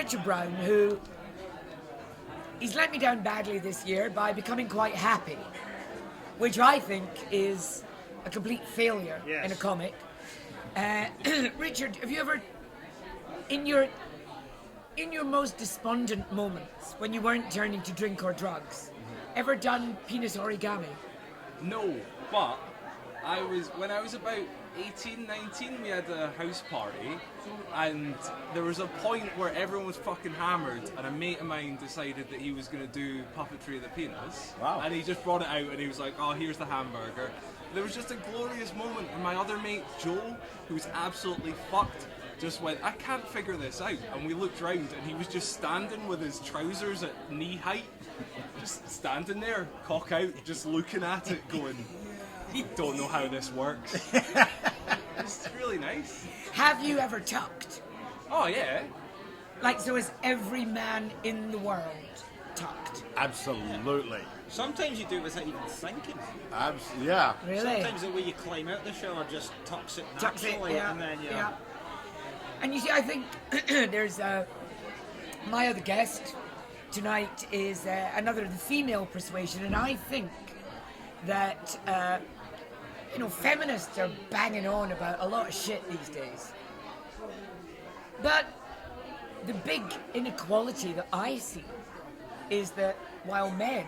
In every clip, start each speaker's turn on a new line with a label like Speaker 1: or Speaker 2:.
Speaker 1: Richard Brown, who he's let me down badly this year by becoming quite happy, which I think is a complete failure in a comic. Richard, have you ever, in your most despondent moments, when you weren't turning to drink or drugs, ever done penis origami?
Speaker 2: No, but when I was about 18, 19, we had a house party, and there was a point where everyone was fucking hammered, and a mate of mine decided that he was going to do puppetry of the penis.
Speaker 3: Wow.
Speaker 2: And he just brought it out, and he was like, oh, here's the hamburger. There was just a glorious moment, and my other mate, Joe, who was absolutely fucked, just went, I can't figure this out. And we looked round, and he was just standing with his trousers at knee height, just standing there, cock out, just looking at it, going, don't know how this works. It's really nice.
Speaker 1: Have you ever tucked?
Speaker 2: Oh, yeah.
Speaker 1: Like, so is every man in the world tucked?
Speaker 3: Absolutely.
Speaker 4: Sometimes you do it without even thinking.
Speaker 3: Yeah.
Speaker 1: Really?
Speaker 4: Sometimes the way you climb out the shower just tucks it
Speaker 1: Tucks it,
Speaker 4: naturally,
Speaker 1: yeah.
Speaker 4: and then
Speaker 1: Yeah. And you see, I think there's my other guest tonight is another of the female persuasion, and I think that feminists are banging on about a lot of shit these days. But the big inequality that I see is that while men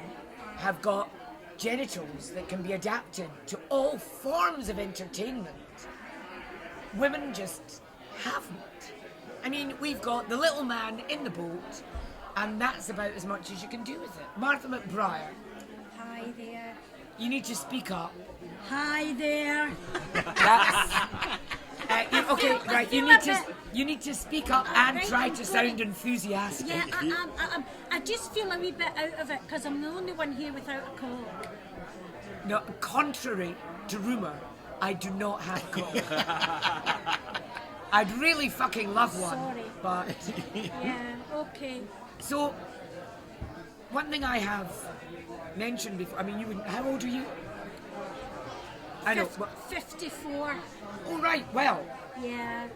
Speaker 1: have got genitals that can be adapted to all forms of entertainment, women just haven't. I mean, we've got the little man in the boat, and that's about as much as you can do with it. Martha McBrier.
Speaker 5: Hi there.
Speaker 1: You need to speak up.
Speaker 5: Hi there.
Speaker 1: That's, okay, right. You need to speak up and
Speaker 5: Right,
Speaker 1: try
Speaker 5: I'm
Speaker 1: to
Speaker 5: sorry.
Speaker 1: sound enthusiastic.
Speaker 5: Yeah, I just feel a wee bit out of it because I'm the only one here without a cold.
Speaker 1: No, contrary to rumour, I do not have a cold. I'd really fucking love one,
Speaker 5: Sorry.
Speaker 1: but
Speaker 5: Yeah, okay.
Speaker 1: so one thing I have mentioned before. I mean, you wouldn't. How old are you? I know.
Speaker 5: 54.
Speaker 1: Oh right. Well,
Speaker 5: Yeah.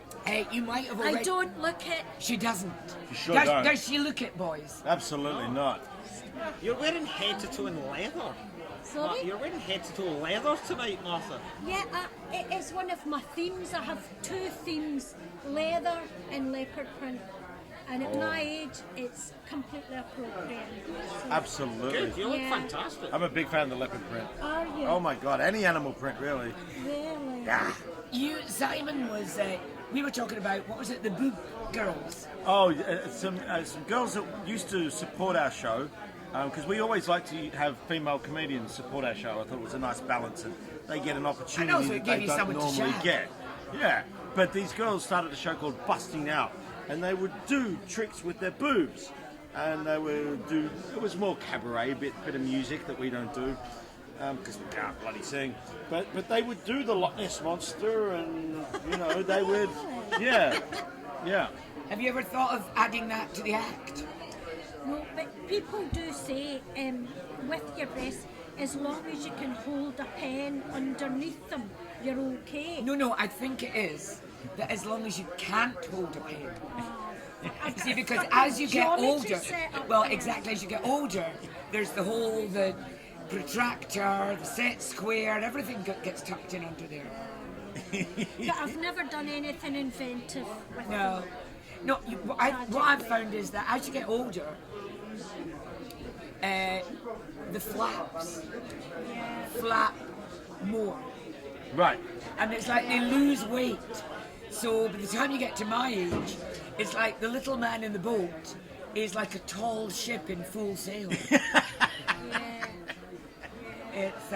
Speaker 1: you might have already.
Speaker 5: I don't look it.
Speaker 1: She doesn't.
Speaker 3: You sure
Speaker 1: does,
Speaker 3: don't.
Speaker 1: does she look at boys?
Speaker 3: Absolutely not.
Speaker 4: You're wearing head to toe in leather.
Speaker 5: Sorry?
Speaker 4: You're wearing head to toe leather tonight, Martha.
Speaker 5: Yeah, it is one of my themes. I have two themes, leather and leopard print. And at my age, it's completely appropriate. So,
Speaker 3: Absolutely.
Speaker 4: Good, you look
Speaker 5: Yeah.
Speaker 4: fantastic.
Speaker 3: I'm a big fan of the leopard print.
Speaker 5: are you?
Speaker 3: Oh my god, any animal print really.
Speaker 5: Really?
Speaker 1: You, Simon, was. We were talking about what was it? The boob girls.
Speaker 3: Oh, some girls that used to support our show, because we always like to have female comedians support our show. I thought it was a nice balance, and they get an opportunity
Speaker 1: And also it
Speaker 3: that
Speaker 1: gave
Speaker 3: they
Speaker 1: you
Speaker 3: don't
Speaker 1: someone to
Speaker 3: normally
Speaker 1: shag.
Speaker 3: get. Yeah, but these girls started a show called Busting Out, and they would do tricks with their boobs, and they would do. It was more cabaret, bit of music that we don't do. Because we can't bloody sing, but they would do the Loch Ness Monster, and they would, yeah.
Speaker 1: Have you ever thought of adding that to the act?
Speaker 5: No, but people do say with your breasts, as long as you can hold a pen underneath them, you're okay.
Speaker 1: No, I think it is that as long as you can't hold a pen.
Speaker 5: I've
Speaker 1: See,
Speaker 5: got
Speaker 1: because
Speaker 5: fucking
Speaker 1: as you get
Speaker 5: geometry
Speaker 1: older,
Speaker 5: set up
Speaker 1: well,
Speaker 5: there.
Speaker 1: exactly, as you get older, there's the protractor, the set square, everything gets tucked in under there.
Speaker 5: But I've never done anything inventive with
Speaker 1: No,
Speaker 5: them.
Speaker 1: no. What I've found is that as you get older, the flaps flap more,
Speaker 3: Right.
Speaker 1: and it's like they lose weight. So by the time you get to my age, it's like the little man in the boat is like a tall ship in full sail.
Speaker 5: Yeah.
Speaker 1: It's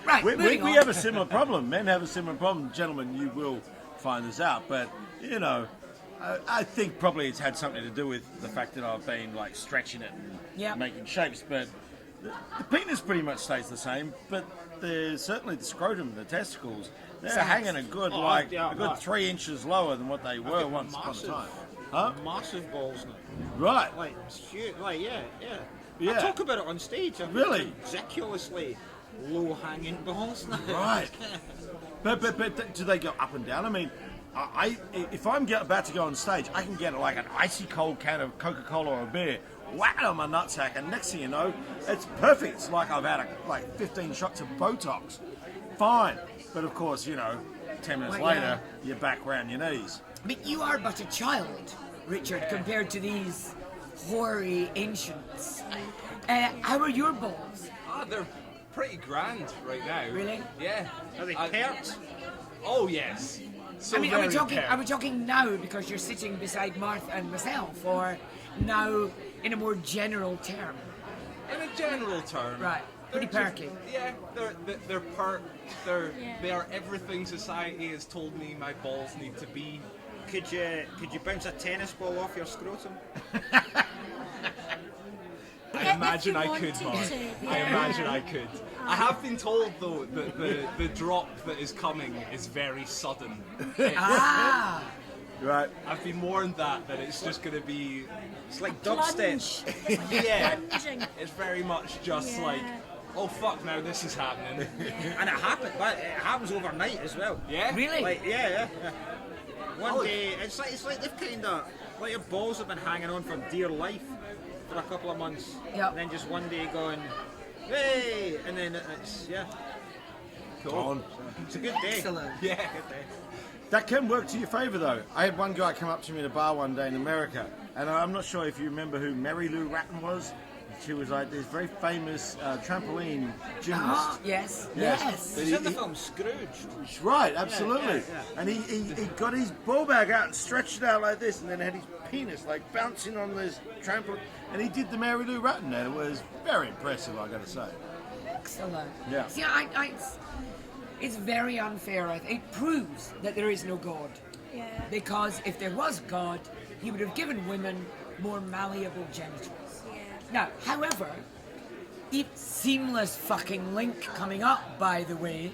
Speaker 1: right.
Speaker 3: We
Speaker 1: moving on.
Speaker 3: have a similar problem. Men have a similar problem. Gentlemen, you will find this out. But, I think probably it's had something to do with the fact that I've been, like, stretching it and
Speaker 1: Yeah.
Speaker 3: making shapes. But the penis pretty much stays the same. But certainly the scrotum, the testicles, they're
Speaker 1: Sex.
Speaker 3: hanging a good,
Speaker 4: Oh,
Speaker 3: 3 inches lower than what they were once upon a time. Huh?
Speaker 4: Massive balls now.
Speaker 3: Right.
Speaker 4: Like, it's huge. Like, yeah.
Speaker 3: Yeah.
Speaker 4: I talk about it on stage. I'm
Speaker 3: Really?
Speaker 4: ridiculously low-hanging balls now.
Speaker 3: Right. But do they go up and down? I mean, if I'm about to go on stage, I can get like an icy cold can of Coca-Cola or a beer, whack it on my nutsack, and next thing you know, it's perfect. It's like I've had like 15 shots of Botox. Fine. But of course, 10 minutes
Speaker 1: Well,
Speaker 3: later,
Speaker 1: yeah.
Speaker 3: you're back round your knees.
Speaker 1: But you are but a child, Richard, compared to these hoary ancients. How are your balls?
Speaker 2: They're pretty grand right now.
Speaker 1: Really?
Speaker 2: Yeah.
Speaker 4: Are they pert?
Speaker 2: Oh yes. So
Speaker 1: I mean, are we
Speaker 2: very pert.
Speaker 1: talking now because you're sitting beside Martha and myself, or now in a more general term?
Speaker 2: In a general term.
Speaker 1: Right. Pretty
Speaker 2: they're just-
Speaker 1: perky.
Speaker 2: Yeah, they're pert. They are everything society has told me my balls need to be.
Speaker 4: Could you bounce a tennis ball off your scrotum?
Speaker 2: I imagine
Speaker 5: you
Speaker 2: I
Speaker 5: wanted
Speaker 2: could, Mark.
Speaker 5: to,
Speaker 2: I
Speaker 5: yeah.
Speaker 2: imagine I could. I have been told though that the drop that is coming is very sudden.
Speaker 1: Ah!
Speaker 3: Right.
Speaker 2: I've been warned that it's just going to be.
Speaker 4: It's like
Speaker 5: Plunge.
Speaker 4: dubstep.
Speaker 2: Yeah.
Speaker 5: Plunging.
Speaker 2: It's very much just
Speaker 5: Yeah.
Speaker 2: like, oh fuck, now this is happening.
Speaker 4: And it happened, but it happens overnight as well.
Speaker 2: Yeah.
Speaker 1: Really?
Speaker 4: Like, yeah. One
Speaker 2: Oh.
Speaker 4: day, it's like they've kind of, like your balls have been hanging on for dear life for a couple of months.
Speaker 1: Yep.
Speaker 4: And then just one day going, hey! And then it's, yeah.
Speaker 2: Cool.
Speaker 3: On.
Speaker 4: It's a good day.
Speaker 1: Excellent.
Speaker 2: Yeah.
Speaker 4: Good day.
Speaker 3: That can work to your favour, though. I had one guy come up to me in a bar one day in America, and I'm not sure if you remember who Mary Lou Ratton was. She was like this very famous trampoline gymnast.
Speaker 1: Ah, yes.
Speaker 3: Yes.
Speaker 1: Yes.
Speaker 4: It's in the film Scrooged.
Speaker 3: Right, absolutely.
Speaker 4: Yeah.
Speaker 3: And he got his ball bag out and stretched it out like this, and then had his penis like bouncing on this trampoline, and he did the Mary Lou Ratton, and it was very impressive, I got to say.
Speaker 1: Excellent.
Speaker 3: Yeah.
Speaker 1: See, it's very unfair. It proves that there is no God.
Speaker 5: Yeah.
Speaker 1: Because if there was God, he would have given women more malleable genitals.
Speaker 5: Yeah.
Speaker 1: Now, however, seamless fucking link coming up, by the way,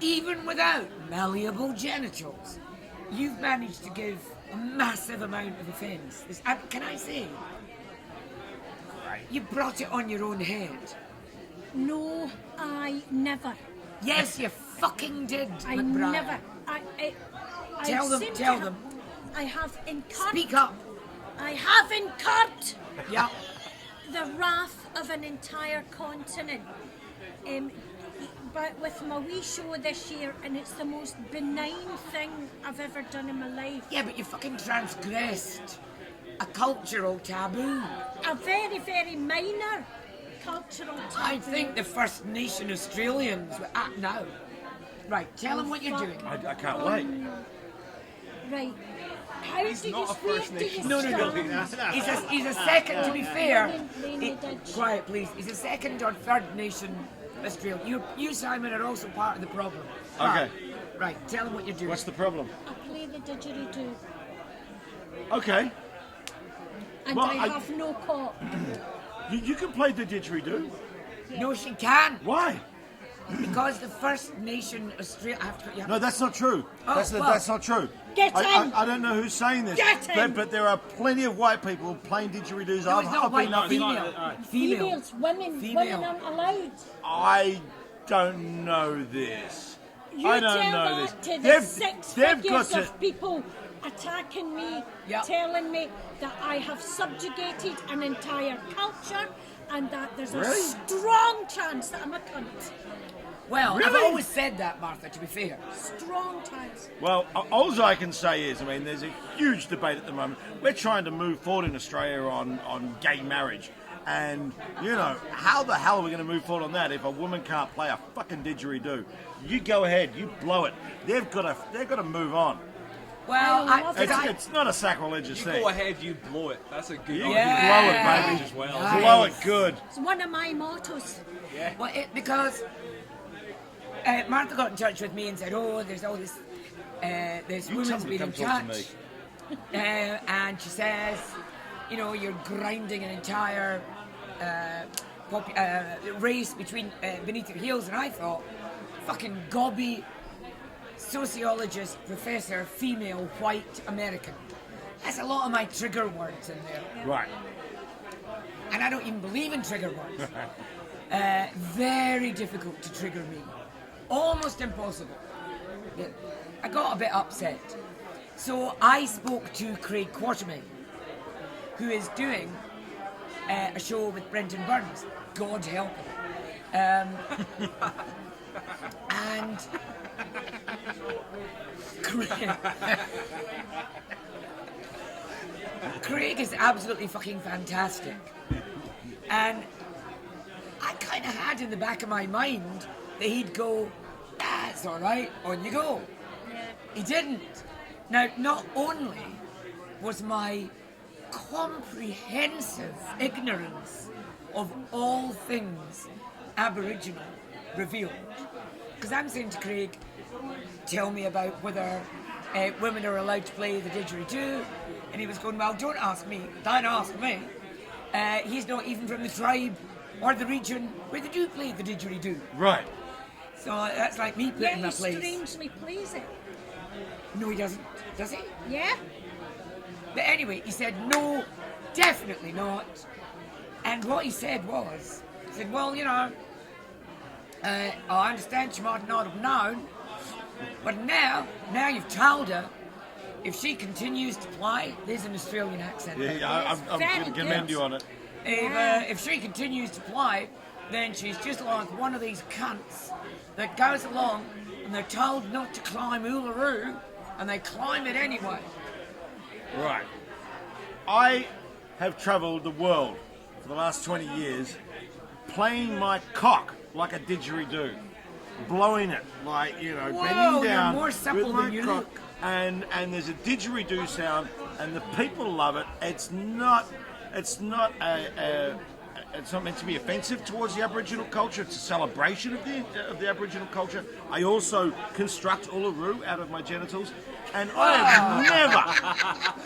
Speaker 1: even without malleable genitals, you've managed to give a massive amount of offence. Can I say? You brought it on your own head.
Speaker 5: No, I never.
Speaker 1: Yes, you fucking did,
Speaker 5: I
Speaker 1: McBrier.
Speaker 5: never.
Speaker 1: Tell them,
Speaker 5: seem to
Speaker 1: tell
Speaker 5: have-
Speaker 1: them.
Speaker 5: I have incurred.
Speaker 1: Speak up.
Speaker 5: I have incurred
Speaker 1: Yeah.
Speaker 5: the wrath of an entire continent. But with my wee show this year, and it's the most benign thing I've ever done in my life.
Speaker 1: Yeah, but you fucking transgressed a cultural taboo.
Speaker 5: A very, very minor cultural taboo.
Speaker 1: I think the First Nation Australians were at now. Right, tell them what you're doing.
Speaker 3: I can't wait.
Speaker 5: Right. How
Speaker 2: He's
Speaker 5: do
Speaker 2: not
Speaker 5: you,
Speaker 2: a First
Speaker 5: where do you
Speaker 2: Nation
Speaker 1: No, no, no.
Speaker 5: stand?
Speaker 1: He's a second, to be fair.
Speaker 5: Laney did.
Speaker 1: Quiet, please. He's a second or third nation Australian. You, Simon, are also part of the problem.
Speaker 3: Okay.
Speaker 1: Right, tell them what you're doing.
Speaker 3: What's the problem?
Speaker 5: I play the didgeridoo,
Speaker 3: Okay.
Speaker 5: and
Speaker 3: Well,
Speaker 5: I
Speaker 3: I-
Speaker 5: have no cock.
Speaker 3: You can play the didgeridoo.
Speaker 1: No, she can't.
Speaker 3: Why?
Speaker 1: Because the First Nation Australia. I have to. You have
Speaker 3: No, that's not true.
Speaker 1: Oh,
Speaker 3: That's not true.
Speaker 5: Get
Speaker 3: I,
Speaker 5: in!
Speaker 3: I don't know who's saying this.
Speaker 5: Get in!
Speaker 3: But there are plenty of white people playing didgeridoos.
Speaker 1: No, it's not white.
Speaker 3: been up-
Speaker 1: Female.
Speaker 5: Females, women,
Speaker 1: Female.
Speaker 5: women aren't allowed.
Speaker 3: I don't know this.
Speaker 5: You
Speaker 3: I don't
Speaker 5: tell
Speaker 3: know
Speaker 5: that
Speaker 3: this.
Speaker 5: to the six
Speaker 3: they've
Speaker 5: figures
Speaker 3: got to.
Speaker 5: of people attacking me,
Speaker 1: Yeah.
Speaker 5: telling me that I have subjugated an entire culture and that there's a
Speaker 3: Really?
Speaker 5: strong chance that I'm a cunt.
Speaker 1: Well, I've
Speaker 3: Really?
Speaker 1: always said that, Martha, to be fair.
Speaker 5: Strong chance.
Speaker 3: Well, all I can say is, I mean, there's a huge debate at the moment. We're trying to move forward in Australia on gay marriage. And, how the hell are we going to move forward on that if a woman can't play a fucking didgeridoo? You go ahead, you blow it. They've got to move on.
Speaker 1: Well,
Speaker 5: I love it.
Speaker 3: It's not a sacrilegious
Speaker 2: You
Speaker 3: thing.
Speaker 2: go ahead, you blow it. That's a good
Speaker 3: You
Speaker 2: argument
Speaker 3: blow it,
Speaker 1: Yeah.
Speaker 3: baby.
Speaker 2: as well.
Speaker 1: Nice.
Speaker 3: Blow it good.
Speaker 5: It's one of my mottos.
Speaker 1: Well, because Martha got in touch with me and said, "Oh, there's all this, this woman's
Speaker 3: somebody
Speaker 1: been in
Speaker 3: come talk to
Speaker 1: touch," and she says, you're grinding an entire race beneath your heels." And I thought, fucking gobby sociologist, professor, female, white, American. That's a lot of my trigger words in there.
Speaker 3: Right.
Speaker 1: And I don't even believe in trigger words. Very difficult to trigger me. Almost impossible. Yeah. I got a bit upset. So I spoke to Craig Quartermain, who is doing a show with Brenton Burns. God help him. And Craig is absolutely fucking fantastic. And I kind of had in the back of my mind that he'd go, it's all right, on you go. He didn't. Now, not only was my comprehensive ignorance of all things Aboriginal revealed, because I'm saying to Craig, tell me about whether women are allowed to play the didgeridoo, and he was going, well, don't ask me, don't ask me. He's not even from the tribe or the region where they do play the didgeridoo.
Speaker 3: Right.
Speaker 1: So that's like me putting
Speaker 5: Yeah,
Speaker 1: my
Speaker 5: he
Speaker 1: place.
Speaker 5: strangely plays it.
Speaker 1: No, he doesn't. Does he?
Speaker 5: Yeah?
Speaker 1: But anyway, he said, no, definitely not. And what he said was, he said, well, you know, I understand she might not have known, but now you've told her, if she continues to play, there's an Australian accent.
Speaker 3: Yeah, I'm going to commend you on it.
Speaker 1: If she continues to play, then she's just like one of these cunts that goes along and they're told not to climb Uluru, and they climb it anyway.
Speaker 3: Right. I have travelled the world for the last 20 years playing my cock like a didgeridoo. Blowing it like, you know,
Speaker 1: Whoa,
Speaker 3: bending
Speaker 1: you're
Speaker 3: down
Speaker 1: more supple
Speaker 3: with my
Speaker 1: than you
Speaker 3: cock.
Speaker 1: look.
Speaker 3: And there's a didgeridoo sound and the people love it. It's not meant to be offensive towards the Aboriginal culture. It's a celebration of the Aboriginal culture. I also construct Uluru out of my genitals, and I have never,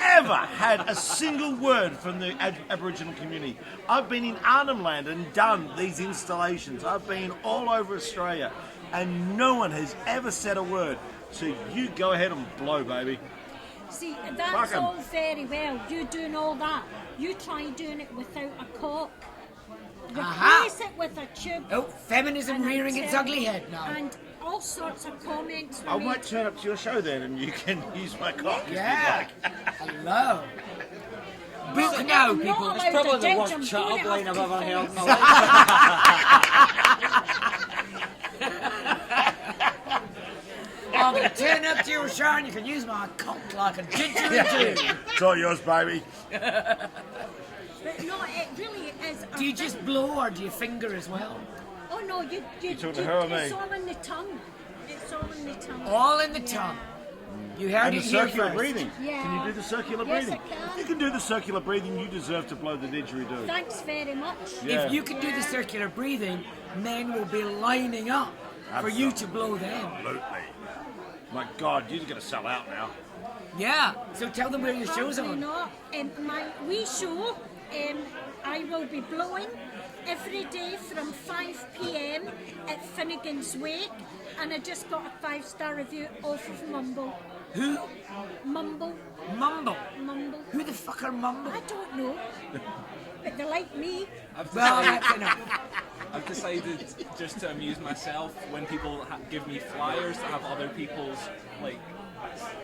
Speaker 3: ever had a single word from the Aboriginal community. I've been in Arnhem Land and done these installations. I've been all over Australia, and no one has ever said a word. So you go ahead and blow, baby.
Speaker 5: See, that's
Speaker 3: Fuck 'em.
Speaker 5: all very well. You doing all that. You try doing it without a cock.
Speaker 1: Aha.
Speaker 5: Replace it with a tube.
Speaker 1: Oh, feminism
Speaker 5: and a
Speaker 1: rearing its
Speaker 5: tube,
Speaker 1: ugly head now.
Speaker 5: And all sorts of comments were
Speaker 3: I
Speaker 5: made.
Speaker 3: might turn up to your show then, and you can use my cock if
Speaker 1: Yeah.
Speaker 3: you'd like.
Speaker 1: Hello. Book now,
Speaker 5: I'm not
Speaker 1: people.
Speaker 5: allowed
Speaker 4: Probably
Speaker 5: to
Speaker 4: the
Speaker 5: judge,
Speaker 4: worst
Speaker 5: I'm
Speaker 4: shut
Speaker 5: going
Speaker 4: up
Speaker 5: to
Speaker 4: line
Speaker 5: have
Speaker 4: I've
Speaker 5: to
Speaker 4: ever heard in my life.
Speaker 1: I'm going to turn up to your show and you can use my cock like a didgeridoo.
Speaker 3: It's all yours, baby.
Speaker 5: But no, it really is.
Speaker 1: Do you just blow or do you finger as well?
Speaker 5: Oh no, you
Speaker 3: talking to her or me?
Speaker 5: It's all in the tongue. It's all in the tongue.
Speaker 1: All in the tongue. You heard
Speaker 3: And
Speaker 1: it
Speaker 3: the
Speaker 1: here
Speaker 3: circular
Speaker 1: first.
Speaker 3: breathing.
Speaker 5: Yeah.
Speaker 3: Can you do the circular
Speaker 5: Yes,
Speaker 3: breathing?
Speaker 5: I can.
Speaker 3: If you can do the circular breathing, you deserve to blow the didgeridoo.
Speaker 5: Thanks very much.
Speaker 3: Yeah.
Speaker 1: If you can do the circular breathing, men will be lining up for you to blow them.
Speaker 3: Absolutely. My God, you're going to sell out now.
Speaker 1: Yeah, so tell them where your show's
Speaker 5: Probably
Speaker 1: on.
Speaker 5: not. My wee show, I will be blowing every day from 5 p.m. at Finnegan's Wake, and I just got a 5-star review off of Mumble.
Speaker 1: Who?
Speaker 5: Mumble.
Speaker 1: Mumble.
Speaker 5: Mumble.
Speaker 1: Who the fuck are Mumble?
Speaker 5: I don't know. But they like me.
Speaker 1: Well, that's enough.
Speaker 2: I've decided just to amuse myself when people give me flyers that have other people's like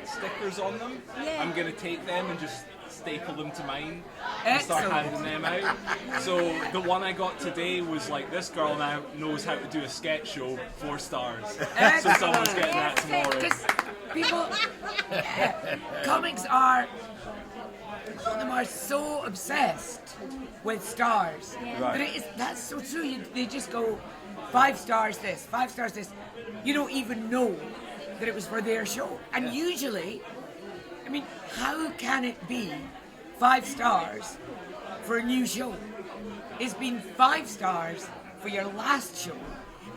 Speaker 2: stickers on them.
Speaker 5: Yeah.
Speaker 2: I'm gonna take them and just staple them to mine and start
Speaker 1: Excellent.
Speaker 2: handing them out. So the one I got today was like, this girl now knows how to do a sketch show, 4 stars. So someone's getting that tomorrow.
Speaker 1: Because people, comics are, a lot of them are so obsessed with stars.
Speaker 5: Yeah.
Speaker 3: Right.
Speaker 1: But that's so true. They just go 5 stars this, 5 stars this. You don't even know that it was for their show. And usually, I mean, how can it be 5 stars for a new show? It's been 5 stars for your last show,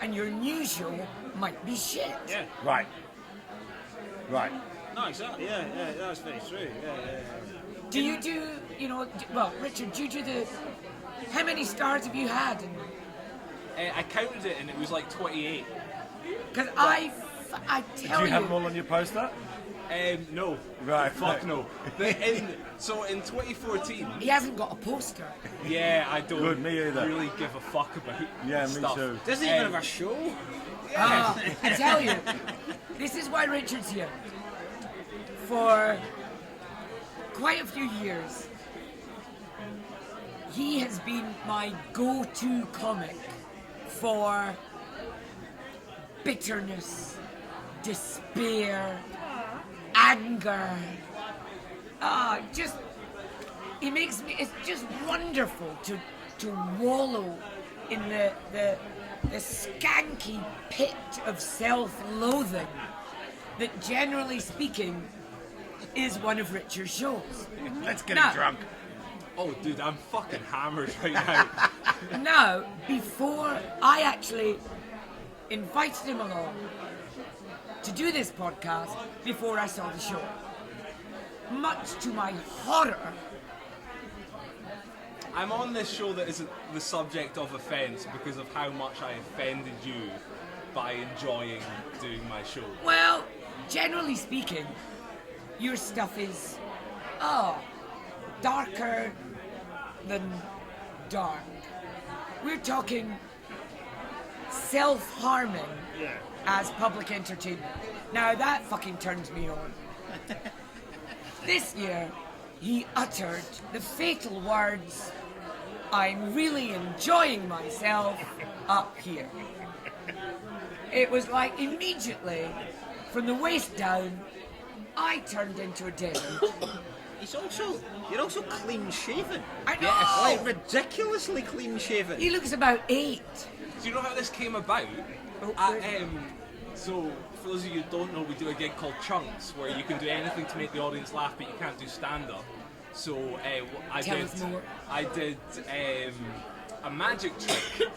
Speaker 1: and your new show might be shit.
Speaker 4: Yeah.
Speaker 3: Right. Right.
Speaker 4: No, exactly. Yeah, that's very true. Yeah.
Speaker 1: Do you do, well, Richard, do you do how many stars have you had?
Speaker 2: I counted it and it was like 28.
Speaker 1: Because I
Speaker 3: Do
Speaker 1: tell
Speaker 3: you have them all on your poster?
Speaker 2: No.
Speaker 3: Right,
Speaker 2: Fuck
Speaker 3: right.
Speaker 2: no. So in 2014,
Speaker 1: He hasn't got a poster.
Speaker 2: yeah, I don't
Speaker 3: Good, me either.
Speaker 2: really give a fuck about
Speaker 3: Yeah, me
Speaker 2: stuff.
Speaker 3: too.
Speaker 4: Doesn't even have a show.
Speaker 1: I tell you, this is why Richard's here. For quite a few years, he has been my go-to comic for bitterness, despair, anger. It makes me, it's just wonderful to wallow in the skanky pit of self-loathing that, generally speaking, is one of Richard's shows.
Speaker 3: Let's get
Speaker 1: No.
Speaker 3: him drunk.
Speaker 2: Oh, dude, I'm fucking hammered right now.
Speaker 1: Now, before I actually invited him along to do this podcast, before I saw the show, much to my horror,
Speaker 2: I'm on this show that isn't the subject of offence because of how much I offended you by enjoying doing my show.
Speaker 1: well, generally speaking, your stuff is, darker than dark. We're talking self-harming as public entertainment. Now that fucking turns me on. This year, he uttered the fatal words, "I'm really enjoying myself up here." It was like immediately, from the waist down, I turned into a demon.
Speaker 4: You're also clean shaven.
Speaker 1: I know!
Speaker 4: Like ridiculously clean shaven.
Speaker 1: He looks about 8.
Speaker 2: Do you know how this came about? So, for those of you who don't know, we do a gig called Chunks, where you can do anything to make the audience laugh, but you can't do stand-up. So,
Speaker 1: Tell us more.
Speaker 2: I did a magic trick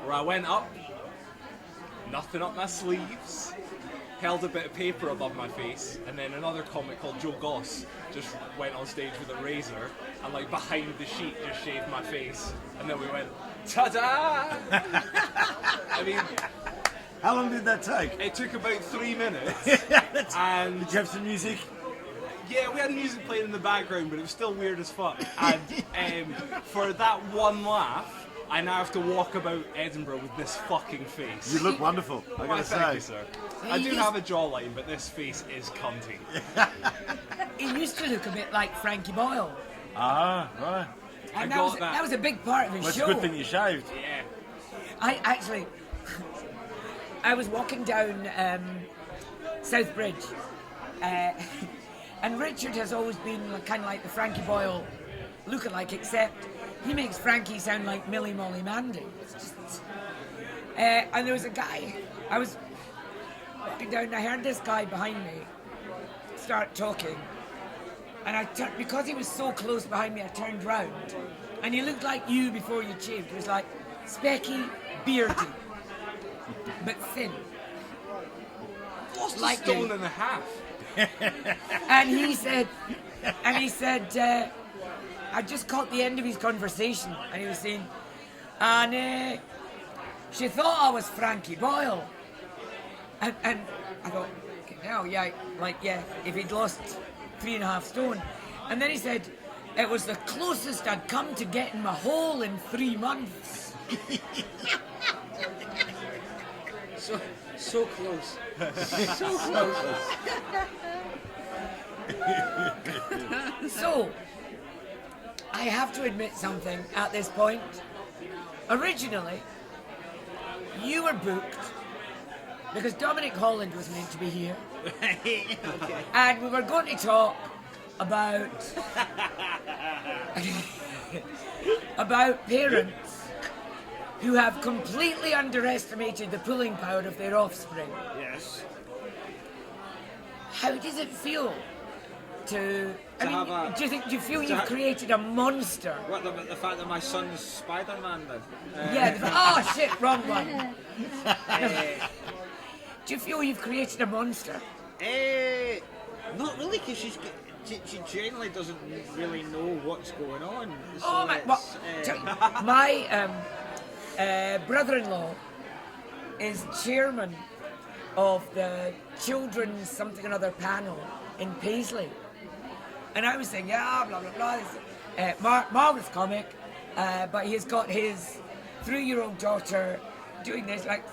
Speaker 2: where I went up, nothing up my sleeves, held a bit of paper above my face, and then another comic called Joe Goss just went on stage with a razor and, like, behind the sheet just shaved my face, and then we went, ta-da! I mean,
Speaker 3: How long did that take?
Speaker 2: it took about 3 minutes, and
Speaker 3: Did you have some music?
Speaker 2: yeah, we had music playing in the background, but it was still weird as fuck. And for that one laugh, I now have to walk about Edinburgh with this fucking face.
Speaker 3: You look wonderful, I
Speaker 2: Why,
Speaker 3: gotta
Speaker 2: thank you,
Speaker 3: say.
Speaker 2: sir. I do have a jawline, but this face is cunty.
Speaker 1: He used to look a bit like Frankie Boyle.
Speaker 3: Ah, right.
Speaker 1: And
Speaker 2: I got that.
Speaker 1: that was a big part of his
Speaker 3: Well, it's
Speaker 1: show.
Speaker 3: a good thing you shaved.
Speaker 2: Yeah.
Speaker 1: I actually, I was walking down South Bridge, and Richard has always been kind of like the Frankie Boyle lookalike, except he makes Frankie sound like Millie Molly Mandy. It's just, and there was a guy, I was walking down, and I heard this guy behind me start talking, and I turned, because he was so close behind me, I turned round, and he looked like you before you shaved. He was like specky, beardy, but thin.
Speaker 2: Lost
Speaker 1: Like
Speaker 2: a stone
Speaker 1: you.
Speaker 2: and a half.
Speaker 1: And he said, I just caught the end of his conversation, and he was saying, and she thought I was Frankie Boyle. And I thought, okay, hell, yeah, like, yeah, if he'd lost 3.5 stone. And then he said, it was the closest I'd come to getting my hole in 3 months.
Speaker 4: So close. So close.
Speaker 1: So, I have to admit something at this point. Originally, you were booked because Dominic Holland was meant to be here. And we were going to talk about about parents who have completely underestimated the pulling power of their offspring.
Speaker 4: Yes.
Speaker 1: How does it feel to
Speaker 4: have a-
Speaker 1: do you feel
Speaker 4: to
Speaker 1: you've
Speaker 4: ha-
Speaker 1: created a monster?
Speaker 4: What the fact that my son's Spider-Man then?
Speaker 1: Yeah. Oh shit, wrong one. Do you feel you've created a monster?
Speaker 4: Not really, because she generally doesn't really know what's going on. So
Speaker 1: Oh my!
Speaker 4: it's,
Speaker 1: My brother-in-law is chairman of the children's something or other panel in Paisley. And I was saying, yeah, blah, blah, blah. This, marvelous comic, but he's got his 3-year-old daughter doing this, like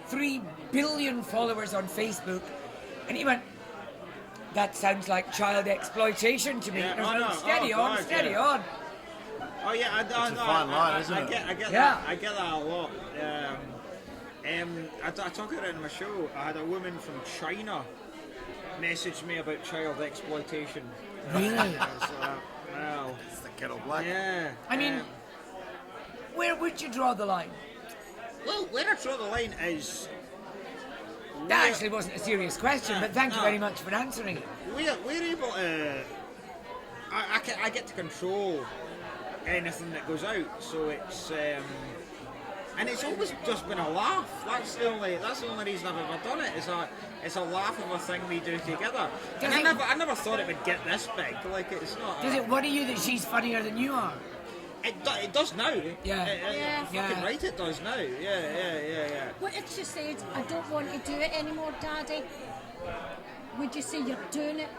Speaker 1: 3 billion followers on Facebook. And he went, that sounds like child exploitation to me.
Speaker 4: Yeah,
Speaker 1: And I was like,
Speaker 4: no,
Speaker 1: steady
Speaker 4: oh,
Speaker 1: on,
Speaker 4: God,
Speaker 1: steady
Speaker 4: yeah.
Speaker 1: on.
Speaker 4: Oh yeah,
Speaker 3: It's a fine line, isn't
Speaker 4: I
Speaker 3: it?
Speaker 4: get
Speaker 1: Yeah.
Speaker 4: that. I get that a lot. I talk about it in my show. I had a woman from China message me about child exploitation.
Speaker 1: Really?
Speaker 4: Well,
Speaker 3: It's the kettle black.
Speaker 4: yeah.
Speaker 1: I mean, where would you draw the line?
Speaker 4: Well, where I draw the line is
Speaker 1: That actually wasn't a serious question, but thank you
Speaker 4: no.
Speaker 1: very much for answering it.
Speaker 4: we're able to. I get to control anything that goes out, so it's and it's always just been a laugh. That's the only reason I've ever done it. It's a laugh of a thing we do together. And I never thought it would get this big. Like it's not.
Speaker 1: Does it worry you that she's funnier than you are?
Speaker 4: It does now.
Speaker 1: Yeah.
Speaker 4: Fucking
Speaker 1: Yeah.
Speaker 4: right, it does now. Yeah.
Speaker 5: What if she said, I don't want to do it anymore, Daddy? Would you say you're doing it?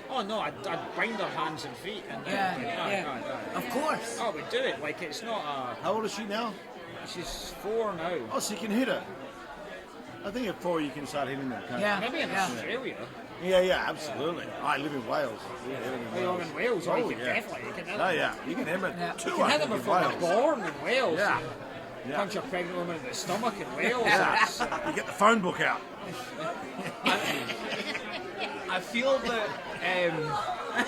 Speaker 4: Oh no, I'd bind her hands and feet and
Speaker 1: Yeah. Of course.
Speaker 4: Oh, we do it like it's not a.
Speaker 3: How old is she now?
Speaker 4: She's 4 now.
Speaker 3: Oh, so you can hit her. I think at 4 you can start hitting them. Can't you?
Speaker 1: Yeah.
Speaker 4: Maybe in
Speaker 1: yeah.
Speaker 4: Australia.
Speaker 3: Yeah, absolutely. I live in Wales. Yeah, I live in
Speaker 4: Oh, you're in Wales,
Speaker 3: Oh,
Speaker 4: you can
Speaker 3: yeah.
Speaker 4: definitely. You can hit
Speaker 3: Oh, yeah. You can hit them
Speaker 1: Yeah.
Speaker 3: at 2.
Speaker 4: You can
Speaker 3: I
Speaker 4: hit
Speaker 3: think,
Speaker 4: them
Speaker 3: in
Speaker 4: before they're
Speaker 3: Wales.
Speaker 4: born in Wales.
Speaker 3: Yeah. Yeah.
Speaker 4: Punch a pregnant woman in the stomach in Wales.
Speaker 3: Yeah.
Speaker 4: It's,
Speaker 3: You get the phone book out.
Speaker 2: I feel that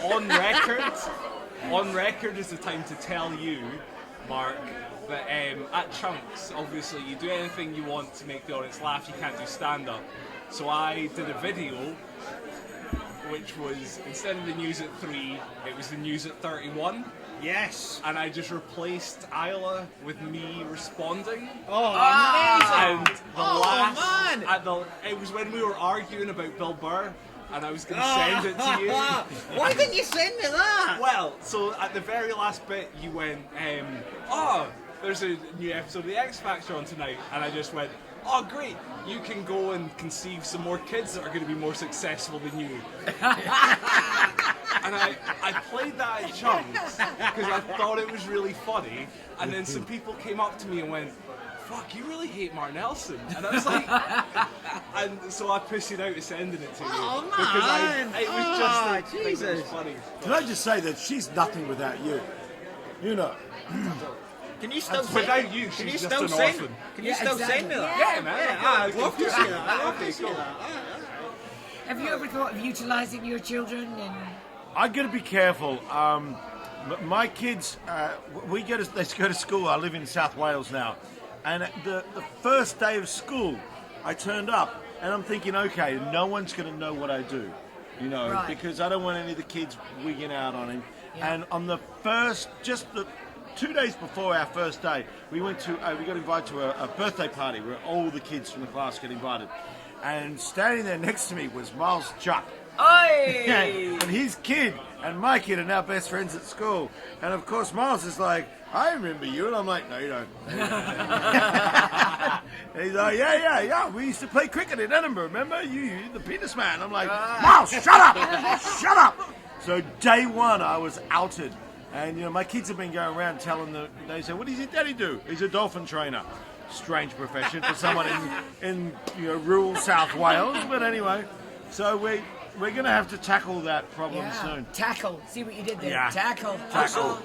Speaker 2: on record is the time to tell you, Mark, that at Chunks, obviously you do anything you want to make the audience laugh, you can't do stand-up. So I did a video which was, instead of the news at 3, it was the news at 31.
Speaker 4: yes.
Speaker 2: And I just replaced Isla with me responding.
Speaker 4: Oh, amazing.
Speaker 2: And the
Speaker 4: man.
Speaker 2: it was when we were arguing about Bill Burr, and I was going to send it to you.
Speaker 4: Why didn't you send me that?
Speaker 2: Well, so at the very last bit, you went, oh, there's a new episode of The X Factor on tonight, and I just went, oh, great, you can go and conceive some more kids that are going to be more successful than you. And I played that at Chunks because I thought it was really funny, and then some people came up to me and went, fuck, you really hate Mark Nelson. And I was like, and so I pushed it out to sending it to you.
Speaker 4: Oh,
Speaker 2: Because
Speaker 4: man.
Speaker 2: it was just
Speaker 4: Oh,
Speaker 2: a thing that was
Speaker 4: Jesus.
Speaker 2: funny.
Speaker 3: Can I just say that she's nothing without you? You know.
Speaker 4: Can you still send
Speaker 2: Without you,
Speaker 4: Can you
Speaker 2: she's
Speaker 4: still
Speaker 2: just an
Speaker 4: send?
Speaker 2: orphan.
Speaker 4: Can you
Speaker 1: Yeah,
Speaker 4: still
Speaker 1: exactly.
Speaker 4: send me that?
Speaker 2: Yeah, man.
Speaker 4: Yeah, I'd love to see that. I'd love
Speaker 2: Okay,
Speaker 4: to see
Speaker 2: cool.
Speaker 4: that.
Speaker 1: Have you ever thought of utilising your children? And
Speaker 3: I got to be careful. My kids, they go to school. I live in South Wales now, and the first day of school, I turned up, and I'm thinking, okay, no one's going to know what I do, you know,
Speaker 1: Right.
Speaker 3: because I don't want any of the kids wigging out on him.
Speaker 1: Yeah.
Speaker 3: And on the first, just the 2 days before our first day, we got invited to a birthday party where all the kids from the class get invited, and standing there next to me was Miles Chuck.
Speaker 1: oi!
Speaker 3: And his kid and my kid are now best friends at school. And of course, Miles is like, I remember you. And I'm like, no, you don't. No, you don't. And he's like, yeah. We used to play cricket in Edinburgh, remember? You're the penis man. I'm like, Miles, shut up! Shut up! So day one, I was outed. And, you know, my kids have been going around telling they say, what does your daddy do? He's a dolphin trainer. Strange profession for someone in rural South Wales. But anyway, so we're going to have to tackle that problem soon.
Speaker 1: Tackle. See what you did there.
Speaker 3: Yeah.
Speaker 1: Tackle.
Speaker 3: Tackle.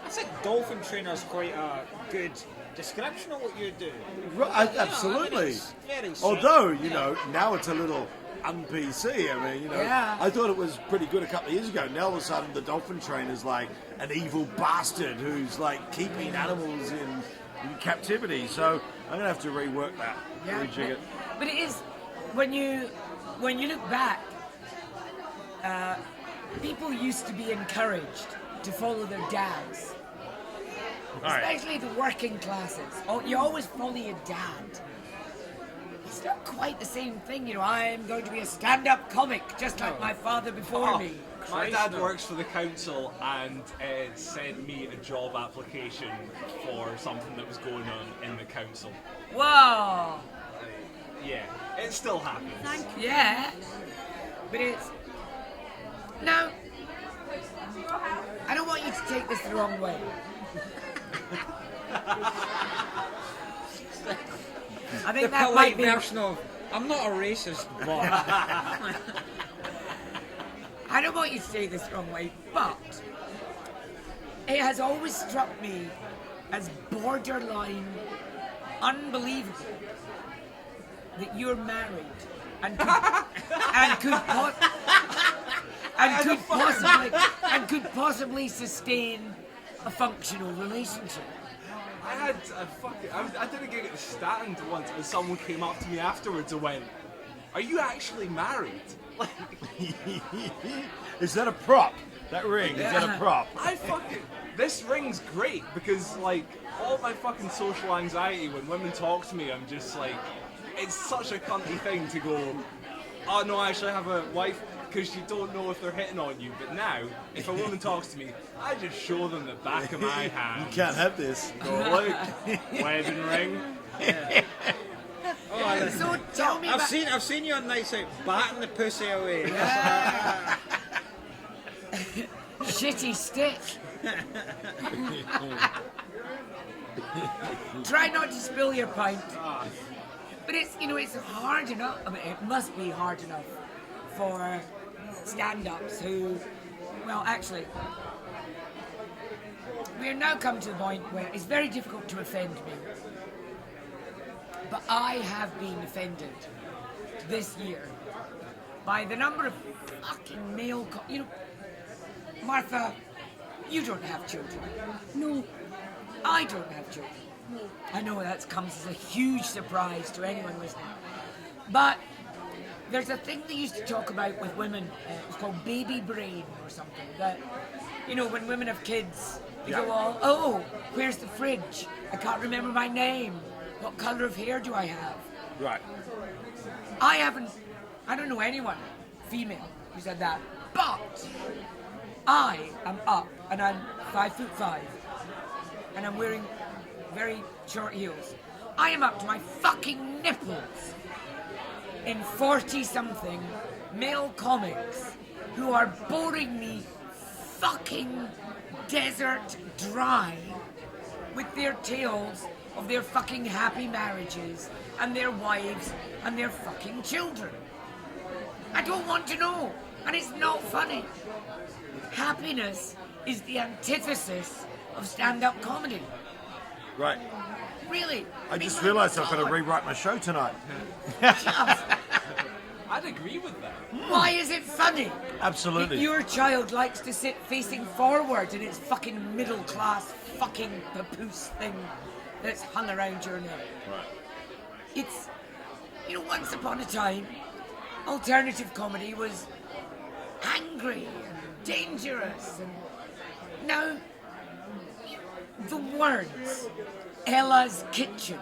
Speaker 4: I think dolphin trainer's quite a good description of what you do.
Speaker 3: Right, absolutely.
Speaker 4: It's very
Speaker 3: Although, you know, now it's a little un-PC. I mean, you know,
Speaker 1: Yeah.
Speaker 3: I thought it was pretty good a couple of years ago. Now all of a sudden the dolphin trainer's like an evil bastard who's like keeping animals in captivity. So I'm going to have to rework that. Rejig it.
Speaker 1: But it is when you look back, people used to be encouraged to follow their dads, especially the working classes. Oh, you always follow your dad. It's not quite the same thing, you know. I'm going to be a stand-up comic, just like my father before me.
Speaker 2: My dad works for the council and sent me a job application for something that was going on in the council.
Speaker 1: Wow.
Speaker 2: Yeah, it still happens.
Speaker 1: Yeah. But Now, I don't want you to take this the wrong way. I think
Speaker 4: The
Speaker 1: that
Speaker 4: polite
Speaker 1: might be.
Speaker 4: version of, I'm not a racist, but...
Speaker 1: I don't want you to take this the wrong way, but it has always struck me as borderline unbelievable that you're married and could possibly sustain a functional relationship.
Speaker 2: I did a gig at the Stand once, and someone came up to me afterwards and went, "Are you actually married?" Like,
Speaker 3: Is that a prop? That ring, is that a prop?
Speaker 2: This ring's great because, like, all my fucking social anxiety when women talk to me, I'm just like, it's such a cunty thing to go, "Oh no, I actually have a wife," because you don't know if they're hitting on you. But now, if a woman talks to me, I just show them the back of my hand.
Speaker 3: You can't have this.
Speaker 2: Go, look, wedding ring.
Speaker 4: Oh,
Speaker 1: So tell me about...
Speaker 4: I've seen you on nights out batting the pussy away.
Speaker 1: Shitty stick. Try not to spill your pint. But it's, it's hard enough. I mean, it must be hard enough for stand-ups who, well, actually, we are now come to the point where it's very difficult to offend me. But I have been offended this year by the number of fucking male... Martha, you don't have children.
Speaker 5: No.
Speaker 1: I don't have children.
Speaker 5: No.
Speaker 1: I know that comes as a huge surprise to anyone listening. But there's a thing they used to talk about with women. It's called baby brain or something. That, when women have kids, they go all, "Oh, where's the fridge? I can't remember my name. What colour of hair do I have?"
Speaker 3: Right.
Speaker 1: I don't know anyone, female, who said that. But I am up and I'm 5'5", and I'm wearing very short heels. I am up to my fucking nipples in 40-something male comics who are boring me fucking desert dry with their tales of their fucking happy marriages and their wives and their fucking children. I don't want to know, and it's not funny. Happiness is the antithesis of stand-up comedy.
Speaker 3: Right.
Speaker 1: Really.
Speaker 3: I just realised I've got to rewrite my show tonight.
Speaker 2: I'd agree with that.
Speaker 1: Why is it funny?
Speaker 3: Absolutely.
Speaker 1: That your child likes to sit facing forward in its fucking middle-class fucking papoose thing that's hung around your neck.
Speaker 3: Right.
Speaker 1: It's, once upon a time, alternative comedy was angry and dangerous, and now the words Ella's Kitchen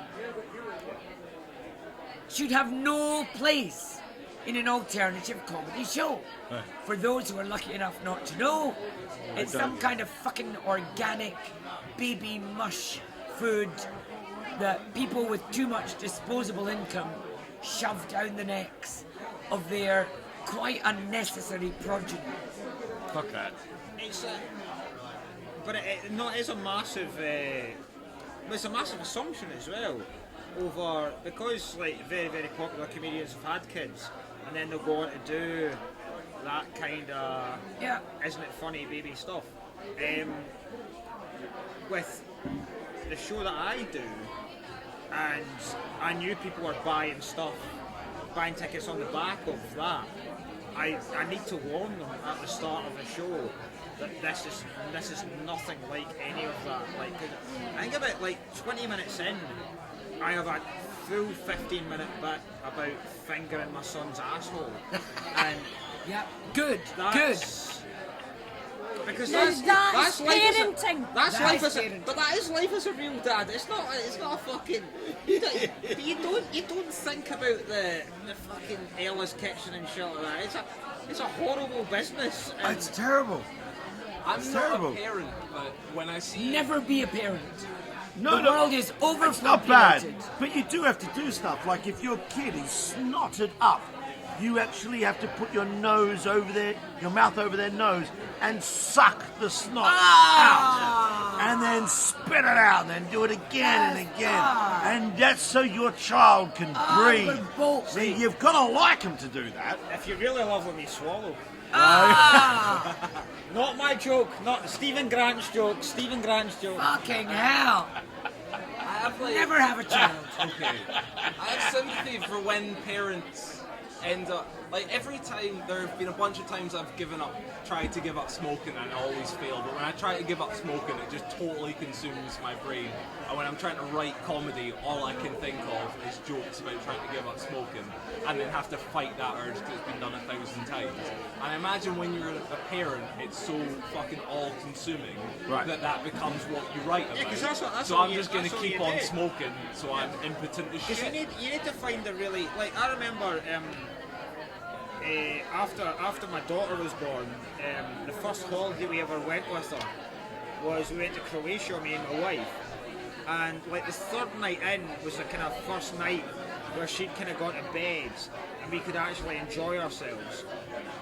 Speaker 1: should have no place in an alternative comedy show.
Speaker 3: Right.
Speaker 1: For those who are lucky enough not to know, it's some kind of fucking organic baby mush food that people with too much disposable income shove down the necks of their quite unnecessary progeny.
Speaker 3: Fuck that.
Speaker 4: It's a massive. It's a massive assumption as well. Because like very very popular comedians have had kids, and then they'll go on to do that kind of isn't it funny baby stuff. With the show that I do, and I knew people were buying tickets on the back of that. I need to warn them at the start of the show that this is nothing like any of that. Like, I think about 20 minutes in, I have a full 15-minute bit about fingering my son's asshole, and
Speaker 1: good.
Speaker 4: Because
Speaker 5: That's parenting.
Speaker 4: But that is life as a real dad. It's not a fucking. You don't think about the fucking Ella's Kitchen and shit like that. It's a horrible business.
Speaker 3: It's terrible.
Speaker 2: I'm
Speaker 3: It's
Speaker 2: not
Speaker 3: terrible.
Speaker 2: a parent, but when I see
Speaker 1: Never be a parent.
Speaker 3: No,
Speaker 1: The world is overpopulated.
Speaker 3: It's not bad, but you do have to do stuff. Like if your kid is snotted up you actually have to put your nose over your mouth over their nose and suck the snot out. And then spit it out, and then do it again and again. And that's so your child can breathe. See, you've got to like them to do that.
Speaker 4: If you really love them, you swallow. Not my joke, not Stephen Grant's joke. Stephen Grant's joke.
Speaker 1: Fucking hell. Never have a child.
Speaker 2: Okay. I have sympathy for when parents end up, like every time, there have been a bunch of times I've tried to give up smoking and I always fail, but when I try to give up smoking it just totally consumes my brain, and when I'm trying to write comedy all I can think of is jokes about trying to give up smoking and then have to fight that urge because it's been done 1,000 times. And I imagine when you're a parent it's so fucking all consuming that becomes what you write about.
Speaker 4: Yeah, 'cause that's
Speaker 2: so
Speaker 4: what
Speaker 2: I'm
Speaker 4: you-
Speaker 2: just going to
Speaker 4: that's what
Speaker 2: keep
Speaker 4: you
Speaker 2: on
Speaker 4: do.
Speaker 2: smoking so I'm impotent as
Speaker 4: Because
Speaker 2: shit.
Speaker 4: you need to find a really, like, I remember after my daughter was born, the first holiday we ever went with her was we went to Croatia, me and my wife, and like the third night in was the kind of first night where she'd kind of gone to bed and we could actually enjoy ourselves.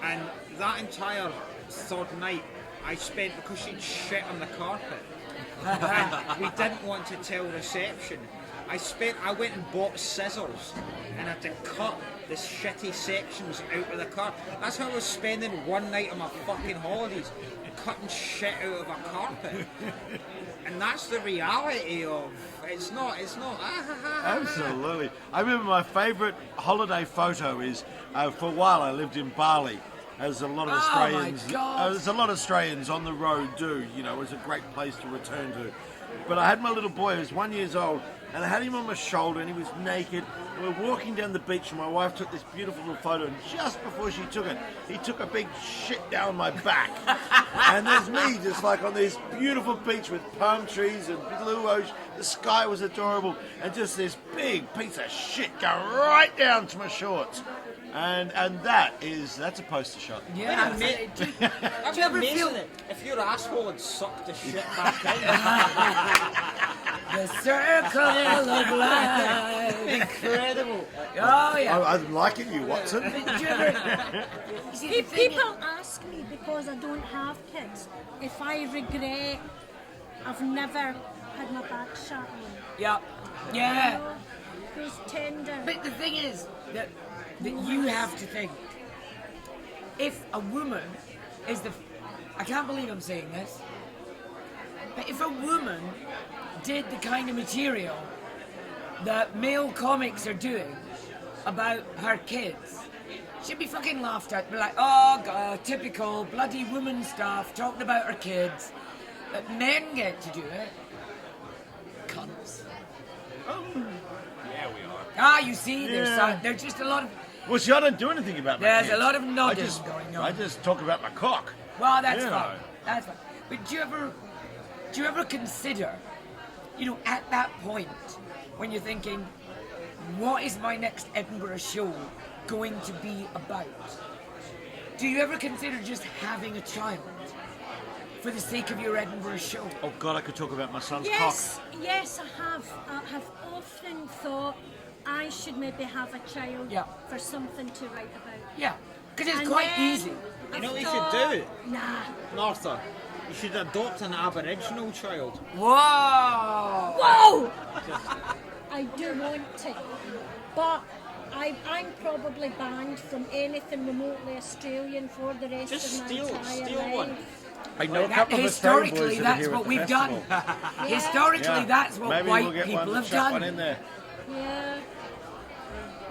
Speaker 4: And that entire third night I spent, because she'd shit on the carpet and we didn't want to tell reception, I went and bought scissors and had to cut the shitty sections out of the car. That's how I was spending one night of my fucking holidays, cutting shit out of a carpet. And that's the reality of it's not.
Speaker 3: Absolutely. I remember my favourite holiday photo is for a while I lived in Bali. As a lot of Australians, there's a lot of Australians on the road do. You know, it's a great place to return to. But I had my little boy, who was 1 year old, and I had him on my shoulder, and he was naked. We were walking down the beach, and my wife took this beautiful little photo. And just before she took it, he took a big shit down my back, and there's me just like on this beautiful beach with palm trees and blue ocean. The sky was adorable, and just this big piece of shit going right down to my shorts. And that's a poster shot.
Speaker 1: Yeah,
Speaker 4: I'd be
Speaker 1: ever
Speaker 4: amazing
Speaker 1: feel-
Speaker 4: if your asshole had sucked the shit back in.
Speaker 1: the circle of life.
Speaker 4: Incredible.
Speaker 1: Oh yeah.
Speaker 3: I'm liking you, Watson.
Speaker 1: Did you ever? You see, the thing
Speaker 5: People ask me, because I don't have kids, if I regret I've never had my back shot on.
Speaker 1: Yeah. Yeah.
Speaker 5: It was tender.
Speaker 1: But the thing is that you have to think, if a woman is I can't believe I'm saying this, but if a woman did the kind of material that male comics are doing about her kids, she'd be fucking laughed at, be like, oh god, typical bloody woman stuff, talking about her kids. But men get to do it. Cunts.
Speaker 2: Yeah, we are.
Speaker 1: Ah, you see,
Speaker 3: Yeah.
Speaker 1: there's just a lot of...
Speaker 3: Well, see, I don't do anything about my
Speaker 1: There's
Speaker 3: kids.
Speaker 1: a lot of nodding
Speaker 3: I
Speaker 1: going on.
Speaker 3: I just talk about my cock.
Speaker 1: Well, that's
Speaker 3: Yeah.
Speaker 1: fine. That's fine. But do you ever consider, at that point when you're thinking, what is my next Edinburgh show going to be about? Do you ever consider just having a child for the sake of your Edinburgh show?
Speaker 3: Oh God, I could talk about my son's
Speaker 5: Yes, yes, I have. I have often thought I should maybe have a child
Speaker 1: Yeah.
Speaker 5: for something to write about.
Speaker 1: Yeah, because it's
Speaker 5: And
Speaker 1: quike
Speaker 5: then
Speaker 1: easy.
Speaker 4: You know what you
Speaker 5: thought,
Speaker 4: should do?
Speaker 5: Nah.
Speaker 4: Martha, you should adopt an Aboriginal child.
Speaker 1: Whoa!
Speaker 5: Whoa! I do want to, but I'm probably banned from anything remotely Australian for the rest
Speaker 4: Just
Speaker 5: of my entire
Speaker 4: steal
Speaker 5: life.
Speaker 4: one.
Speaker 3: I know a
Speaker 1: That-
Speaker 3: couple of Australian boys
Speaker 1: historically,
Speaker 3: that are
Speaker 1: that's
Speaker 3: here
Speaker 1: what
Speaker 3: at the
Speaker 1: we've
Speaker 3: festival.
Speaker 1: done. Historically, that's what
Speaker 3: Maybe
Speaker 1: white
Speaker 3: we'll get
Speaker 1: people
Speaker 3: one,
Speaker 1: have
Speaker 3: chuck one
Speaker 1: done.
Speaker 3: in there.
Speaker 5: Yeah.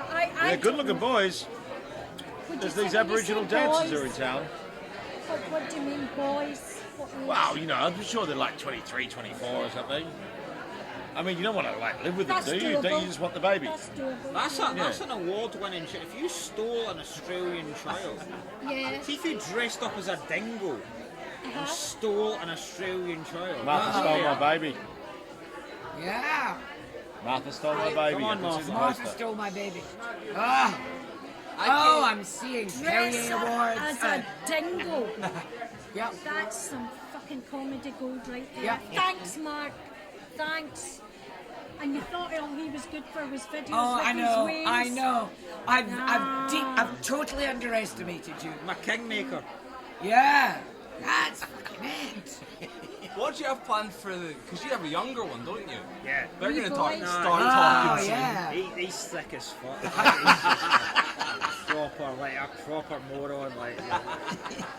Speaker 5: But
Speaker 3: They're good-looking boys.
Speaker 5: Would you
Speaker 3: There's
Speaker 5: say-
Speaker 3: these
Speaker 5: when you
Speaker 3: Aboriginal
Speaker 5: say
Speaker 3: dancers
Speaker 5: boys,
Speaker 3: are in town.
Speaker 5: What do you mean, boys? What age?
Speaker 3: Wow, I'm sure they're like 23, 24 or something. I mean, you don't want to live with them,
Speaker 5: That's
Speaker 3: do you? Don't
Speaker 5: doable.
Speaker 3: you just want the baby?
Speaker 5: That's doable.
Speaker 4: That's an award-winning child. If you stole an Australian child,
Speaker 5: Yeah.
Speaker 4: see if you dressed up as a dingo and stole an Australian child.
Speaker 3: Martha stole my baby.
Speaker 1: Yeah,
Speaker 3: Martha stole my baby.
Speaker 4: Come on,
Speaker 3: I can see the
Speaker 1: Martha
Speaker 3: poster.
Speaker 1: stole my baby. Ah. Oh, I'm seeing
Speaker 5: Dress
Speaker 1: Perrier
Speaker 5: up
Speaker 1: Awards.
Speaker 5: as a dingo.
Speaker 1: Yep.
Speaker 5: That's some fucking comedy gold right there.
Speaker 1: Yeah.
Speaker 5: Thanks, Mark. Thanks. and you thought all he was good for was videos
Speaker 1: Oh,
Speaker 5: with
Speaker 1: I know,
Speaker 5: his waves.
Speaker 1: I know. I've totally underestimated you.
Speaker 4: My kingmaker.
Speaker 1: Yeah, that's fucking it.
Speaker 2: What do you have planned for the? Because you have a younger one, don't you?
Speaker 4: Yeah.
Speaker 2: They're
Speaker 5: Wee
Speaker 2: gonna
Speaker 5: boy.
Speaker 2: start
Speaker 1: Oh,
Speaker 2: talking soon.
Speaker 1: yeah.
Speaker 4: He's thick as fuck. He's a proper moron.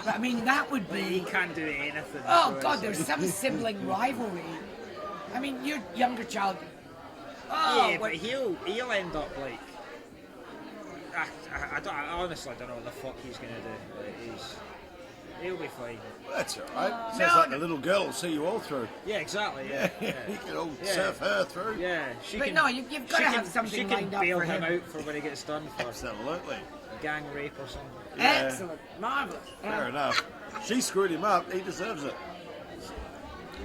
Speaker 1: But I mean, that would
Speaker 4: He
Speaker 1: be.
Speaker 4: can't do anything.
Speaker 1: Oh
Speaker 4: so
Speaker 1: God,
Speaker 4: it's
Speaker 1: there's some sibling rivalry. I mean, your younger child. Oh,
Speaker 4: yeah,
Speaker 1: what-
Speaker 4: but he'll end up like. I honestly don't know what the fuck he's gonna do. He'll be fine.
Speaker 3: That's all right. Sounds
Speaker 1: No,
Speaker 3: like
Speaker 1: no.
Speaker 3: the little girl will see you all through.
Speaker 4: Yeah, exactly. Yeah.
Speaker 3: You can all
Speaker 4: Yeah.
Speaker 3: surf her through.
Speaker 4: Yeah, she
Speaker 1: But
Speaker 4: can.
Speaker 1: no, you've got
Speaker 4: she
Speaker 1: to
Speaker 4: can-
Speaker 1: have something
Speaker 4: She can
Speaker 1: lined up
Speaker 4: bail
Speaker 1: for
Speaker 4: him
Speaker 1: him.
Speaker 4: out for when he gets done for
Speaker 3: Absolutely.
Speaker 4: gang rape or something.
Speaker 1: Excellent, marvelous.
Speaker 3: Fair enough. She screwed him up. He deserves it.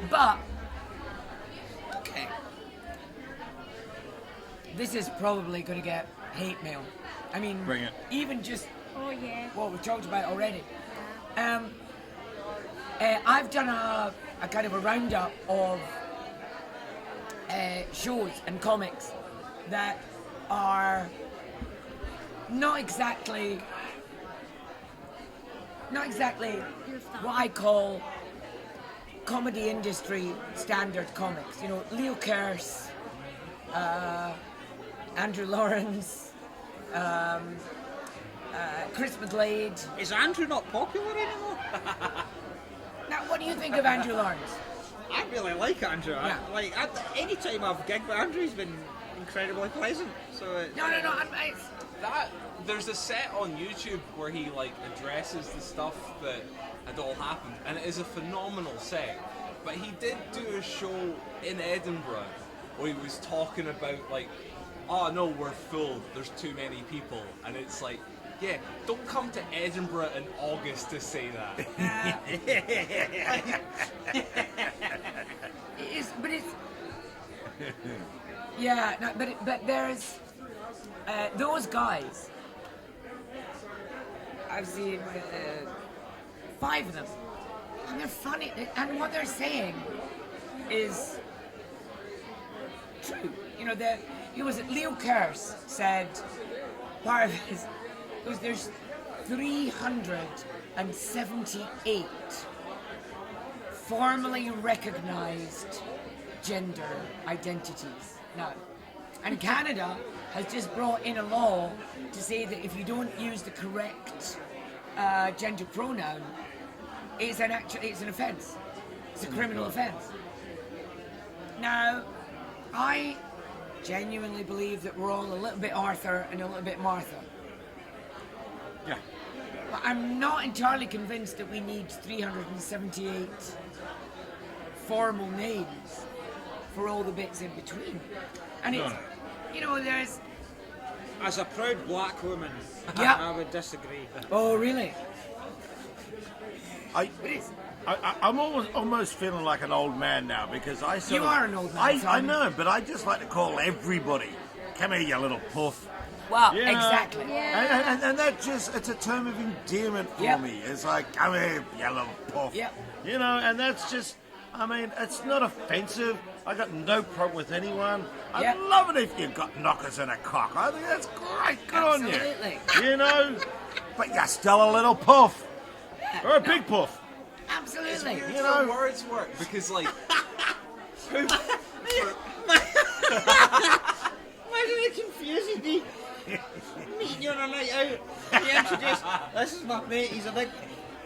Speaker 1: But okay, this is probably going to get hate mail. I mean,
Speaker 3: Bring it.
Speaker 1: even just
Speaker 5: Oh yeah.
Speaker 1: what we've talked about already. I've done a kind of a roundup of shows and comics that are not exactly what I call comedy industry standard comics. You know, Leo Kearse, Andrew Lawrence, Chris McGlade.
Speaker 4: Is Andrew not popular anymore?
Speaker 1: Now, what do you think of Andrew Lawrence?
Speaker 4: I really like Andrew.
Speaker 1: Yeah.
Speaker 4: Any time I've gigged with Andrew, he's been incredibly pleasant. So
Speaker 1: No.
Speaker 2: There's a set on YouTube where he like addresses the stuff that had all happened, and it is a phenomenal set. But he did do a show in Edinburgh where he was talking about like, oh no, we're full. There's too many people, and it's like, yeah, don't come to Edinburgh in August to say that.
Speaker 1: But it's yeah, no, but there's those guys. I've seen 5 of them, and they're funny, and what they're saying is true. You know, Leo Kearse said part of his was there's 378 formally recognized gender identities now. And Canada has just brought in a law to say that if you don't use the correct gender pronoun, it's an offence. It's a criminal offence. Now, I genuinely believe that we're all a little bit Arthur and a little bit Martha.
Speaker 3: Yeah.
Speaker 1: But I'm not entirely convinced that we need 378 formal names for all the bits in between. And it's, you know, there's...
Speaker 4: as a proud black woman,
Speaker 1: Yeah.
Speaker 4: I would disagree.
Speaker 1: Oh, really?
Speaker 3: I'm almost feeling like an old man now because I sort
Speaker 1: You
Speaker 3: of,
Speaker 1: are an old man,
Speaker 3: I
Speaker 1: Simon.
Speaker 3: know, but I just like to call everybody, come here, you little puff.
Speaker 1: Well,
Speaker 3: You know,
Speaker 1: exactly.
Speaker 5: Yeah.
Speaker 3: And that just, it's a term of endearment for
Speaker 1: Yep.
Speaker 3: me. It's like, come here, you little puff.
Speaker 1: Yep.
Speaker 3: You know, and that's just, I mean, it's not offensive. I got no problem with anyone. I
Speaker 1: Yep.
Speaker 3: love it if you've got knockers and a cock. I think that's great. Good
Speaker 1: Absolutely.
Speaker 3: on you. You know, but you're still a little puff. Or a big puff.
Speaker 1: Absolutely.
Speaker 2: Weird
Speaker 3: You
Speaker 2: how
Speaker 3: know-
Speaker 2: words work because like,
Speaker 4: Imagine it confusing me. Meeting you on a night out, you introduce, this is my mate, he's a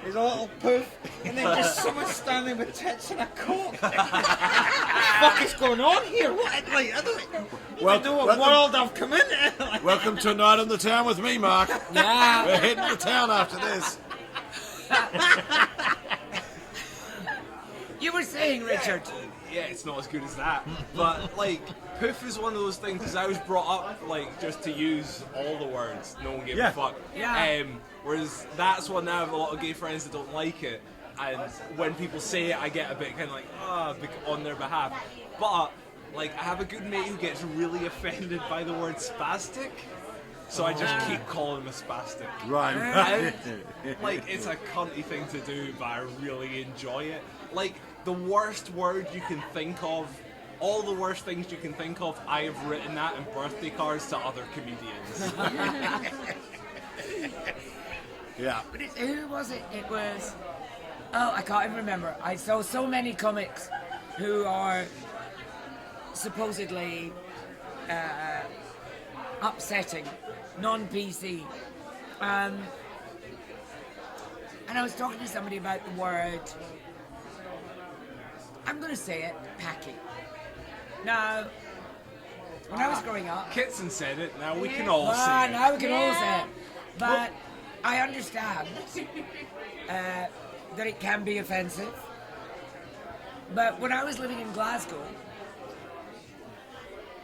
Speaker 4: little poof, and then just someone standing with tits and a cock. What the fuck is going on here? What, like, I don't even know what world I've come into. Like,
Speaker 3: Welcome to a night in the town with me, Mark.
Speaker 1: Yeah.
Speaker 3: We're heading to town after this.
Speaker 1: You were saying, Richard.
Speaker 2: yeah, it's not as good as that. But like, poof is one of those things because I was brought up like just to use all the words. No one gave
Speaker 3: Yeah.
Speaker 2: a fuck.
Speaker 1: Yeah.
Speaker 2: Whereas that's one now I have a lot of gay friends that don't like it, and when people say it, I get a bit kind of like on their behalf. But like, I have a good mate who gets really offended by the word spastic. So I just keep calling him a spastic.
Speaker 3: Right.
Speaker 2: And, like, it's a cunty thing to do, but I really enjoy it. Like, the worst word you can think of all the worst things you can think of, I have written that in birthday cards to other comedians.
Speaker 3: Yeah.
Speaker 1: But who was it? It was. Oh, I can't even remember. I saw so many comics who are supposedly upsetting, non-PC. And I was talking to somebody about the word, I'm going to say it, packy. Now, when I was growing up...
Speaker 2: Kitson said it, now we can all say it.
Speaker 1: Now we can all say it. But I understand that it can be offensive. But when I was living in Glasgow,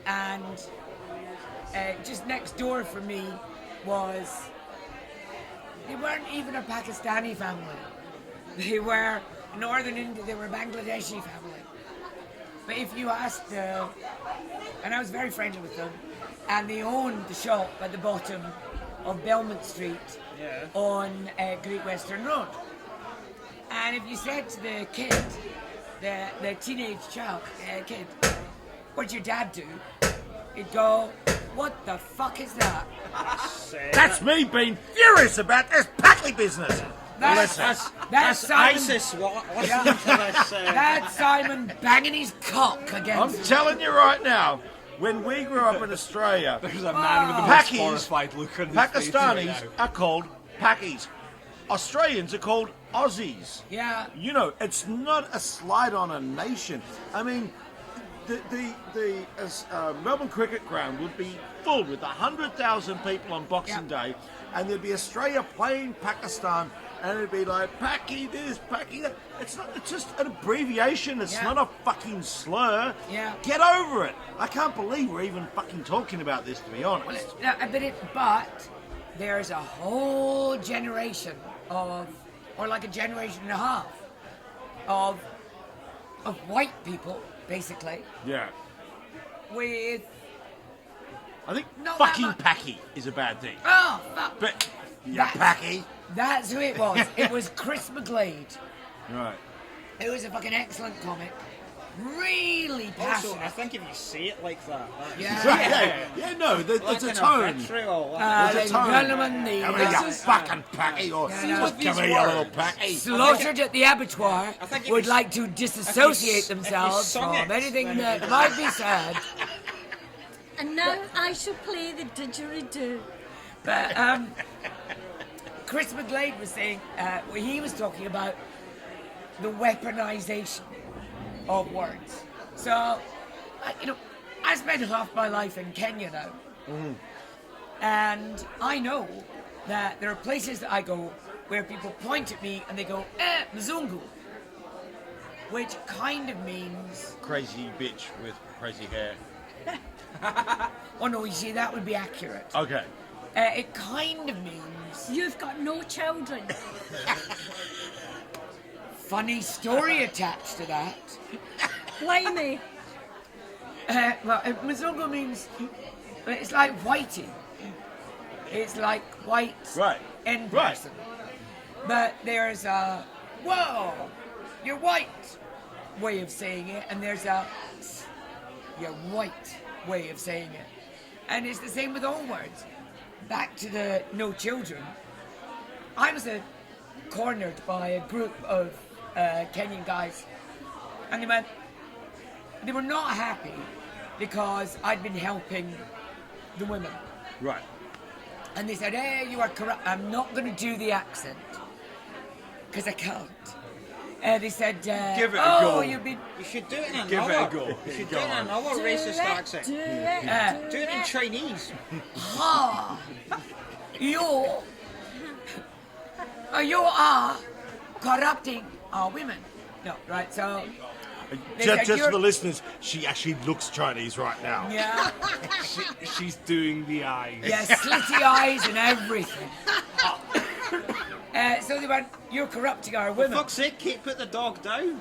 Speaker 1: and just next door from me was... They weren't even a Pakistani family. They were Northern India, they were a Bangladeshi family. But if you asked, and I was very friendly with them, and they owned the shop at the bottom of Belmont Street on Great Western Road. And if you said to the kid, the teenage child, kid, what'd your dad do? He'd go, what the fuck is that?
Speaker 3: That's me being furious about this packy business.
Speaker 1: That's Simon,
Speaker 4: ISIS. Listen to this.
Speaker 1: that's Simon banging his cock
Speaker 3: I'm
Speaker 1: against.
Speaker 3: telling you right now, when we grew up in Australia,
Speaker 2: There's a man with the most
Speaker 3: Pakis,
Speaker 2: horrified look on his face right
Speaker 3: Pakistanis
Speaker 2: now.
Speaker 3: are called Pakis. Australians are called Aussies.
Speaker 1: Yeah.
Speaker 3: You know, it's not a slight on a nation. I mean, the Melbourne Cricket Ground would be full with 100,000 people on Boxing Day, and there'd be Australia playing Pakistan, and it'd be like Paki this, Paki that. It's not. It's just an abbreviation. It's not a fucking slur.
Speaker 1: Yeah.
Speaker 3: Get over it. I can't believe we're even fucking talking about this, to be honest.
Speaker 1: But there's a whole generation of, or like a generation and a half, of white people, basically,
Speaker 3: Yeah.
Speaker 1: with
Speaker 3: I think
Speaker 1: Not that
Speaker 3: fucking
Speaker 1: much.
Speaker 3: Packy is a bad thing.
Speaker 1: oh fuck.
Speaker 3: But yeah, Packy.
Speaker 1: That's who it was. It was Chris McGlade.
Speaker 3: Right.
Speaker 1: It was a fucking excellent comic. Really
Speaker 4: Also, I
Speaker 1: passionate.
Speaker 4: think if you say it like that, that's
Speaker 3: Yeah, no, there's
Speaker 4: like
Speaker 3: a
Speaker 4: an
Speaker 3: tone.
Speaker 4: vitriol.
Speaker 3: There's a
Speaker 1: Ladies and
Speaker 3: tone.
Speaker 1: gentlemen, the
Speaker 3: Come here, you fucking Packy, or
Speaker 1: no.
Speaker 3: just
Speaker 2: With
Speaker 3: come
Speaker 2: these
Speaker 3: here, you little
Speaker 2: words.
Speaker 3: Packy.
Speaker 1: slaughtered at the abattoir
Speaker 4: I think if
Speaker 1: would
Speaker 4: you-
Speaker 1: like to disassociate
Speaker 4: if you
Speaker 1: themselves
Speaker 4: sung
Speaker 1: from
Speaker 4: it,
Speaker 1: anything
Speaker 4: then-
Speaker 1: that might be said.
Speaker 5: And now I shall play the didgeridoo.
Speaker 1: But Chris McGlade was saying, he was talking about the weaponization of words. So, I spent half my life in Kenya now. And I know that there are places that I go where people point at me and they go, Mzungu. Which kind of means,
Speaker 3: Crazy bitch with crazy hair.
Speaker 1: oh no, you see, that would be accurate.
Speaker 3: Okay.
Speaker 1: It kind of means,
Speaker 5: You've got no children.
Speaker 1: funny story attached to that.
Speaker 5: Blimey.
Speaker 1: Well, Mzungu means, it's like whitey. It's like white
Speaker 3: Right.
Speaker 1: in
Speaker 3: Right.
Speaker 1: person. But there's a, whoa, you're white way of saying it, and there's a, you're white way of saying it. And it's the same with all words. Back to the no children. I was cornered by a group of Kenyan guys, and they were not happy because I'd been helping the women.
Speaker 3: Right.
Speaker 1: And they said, hey, you are corrupt. I'm not going to do the accent because I can't. They said,
Speaker 2: Give it a
Speaker 1: oh,
Speaker 2: go.
Speaker 1: you've been...
Speaker 4: You should do it in another.
Speaker 2: Give it a go.
Speaker 4: You should do it in another racist accent.
Speaker 5: Do it.
Speaker 4: Do it in Chinese.
Speaker 1: Ha! You are corrupting our women. No, right, so... They said,
Speaker 3: Just for
Speaker 1: "You're-"
Speaker 3: the listeners, she actually looks Chinese right now.
Speaker 1: Yeah,
Speaker 2: She's doing the eyes.
Speaker 1: yeah, slitty eyes and everything. So they went, you're corrupting our
Speaker 4: For
Speaker 1: women.
Speaker 4: fuck's sake, Kate, put the dog down.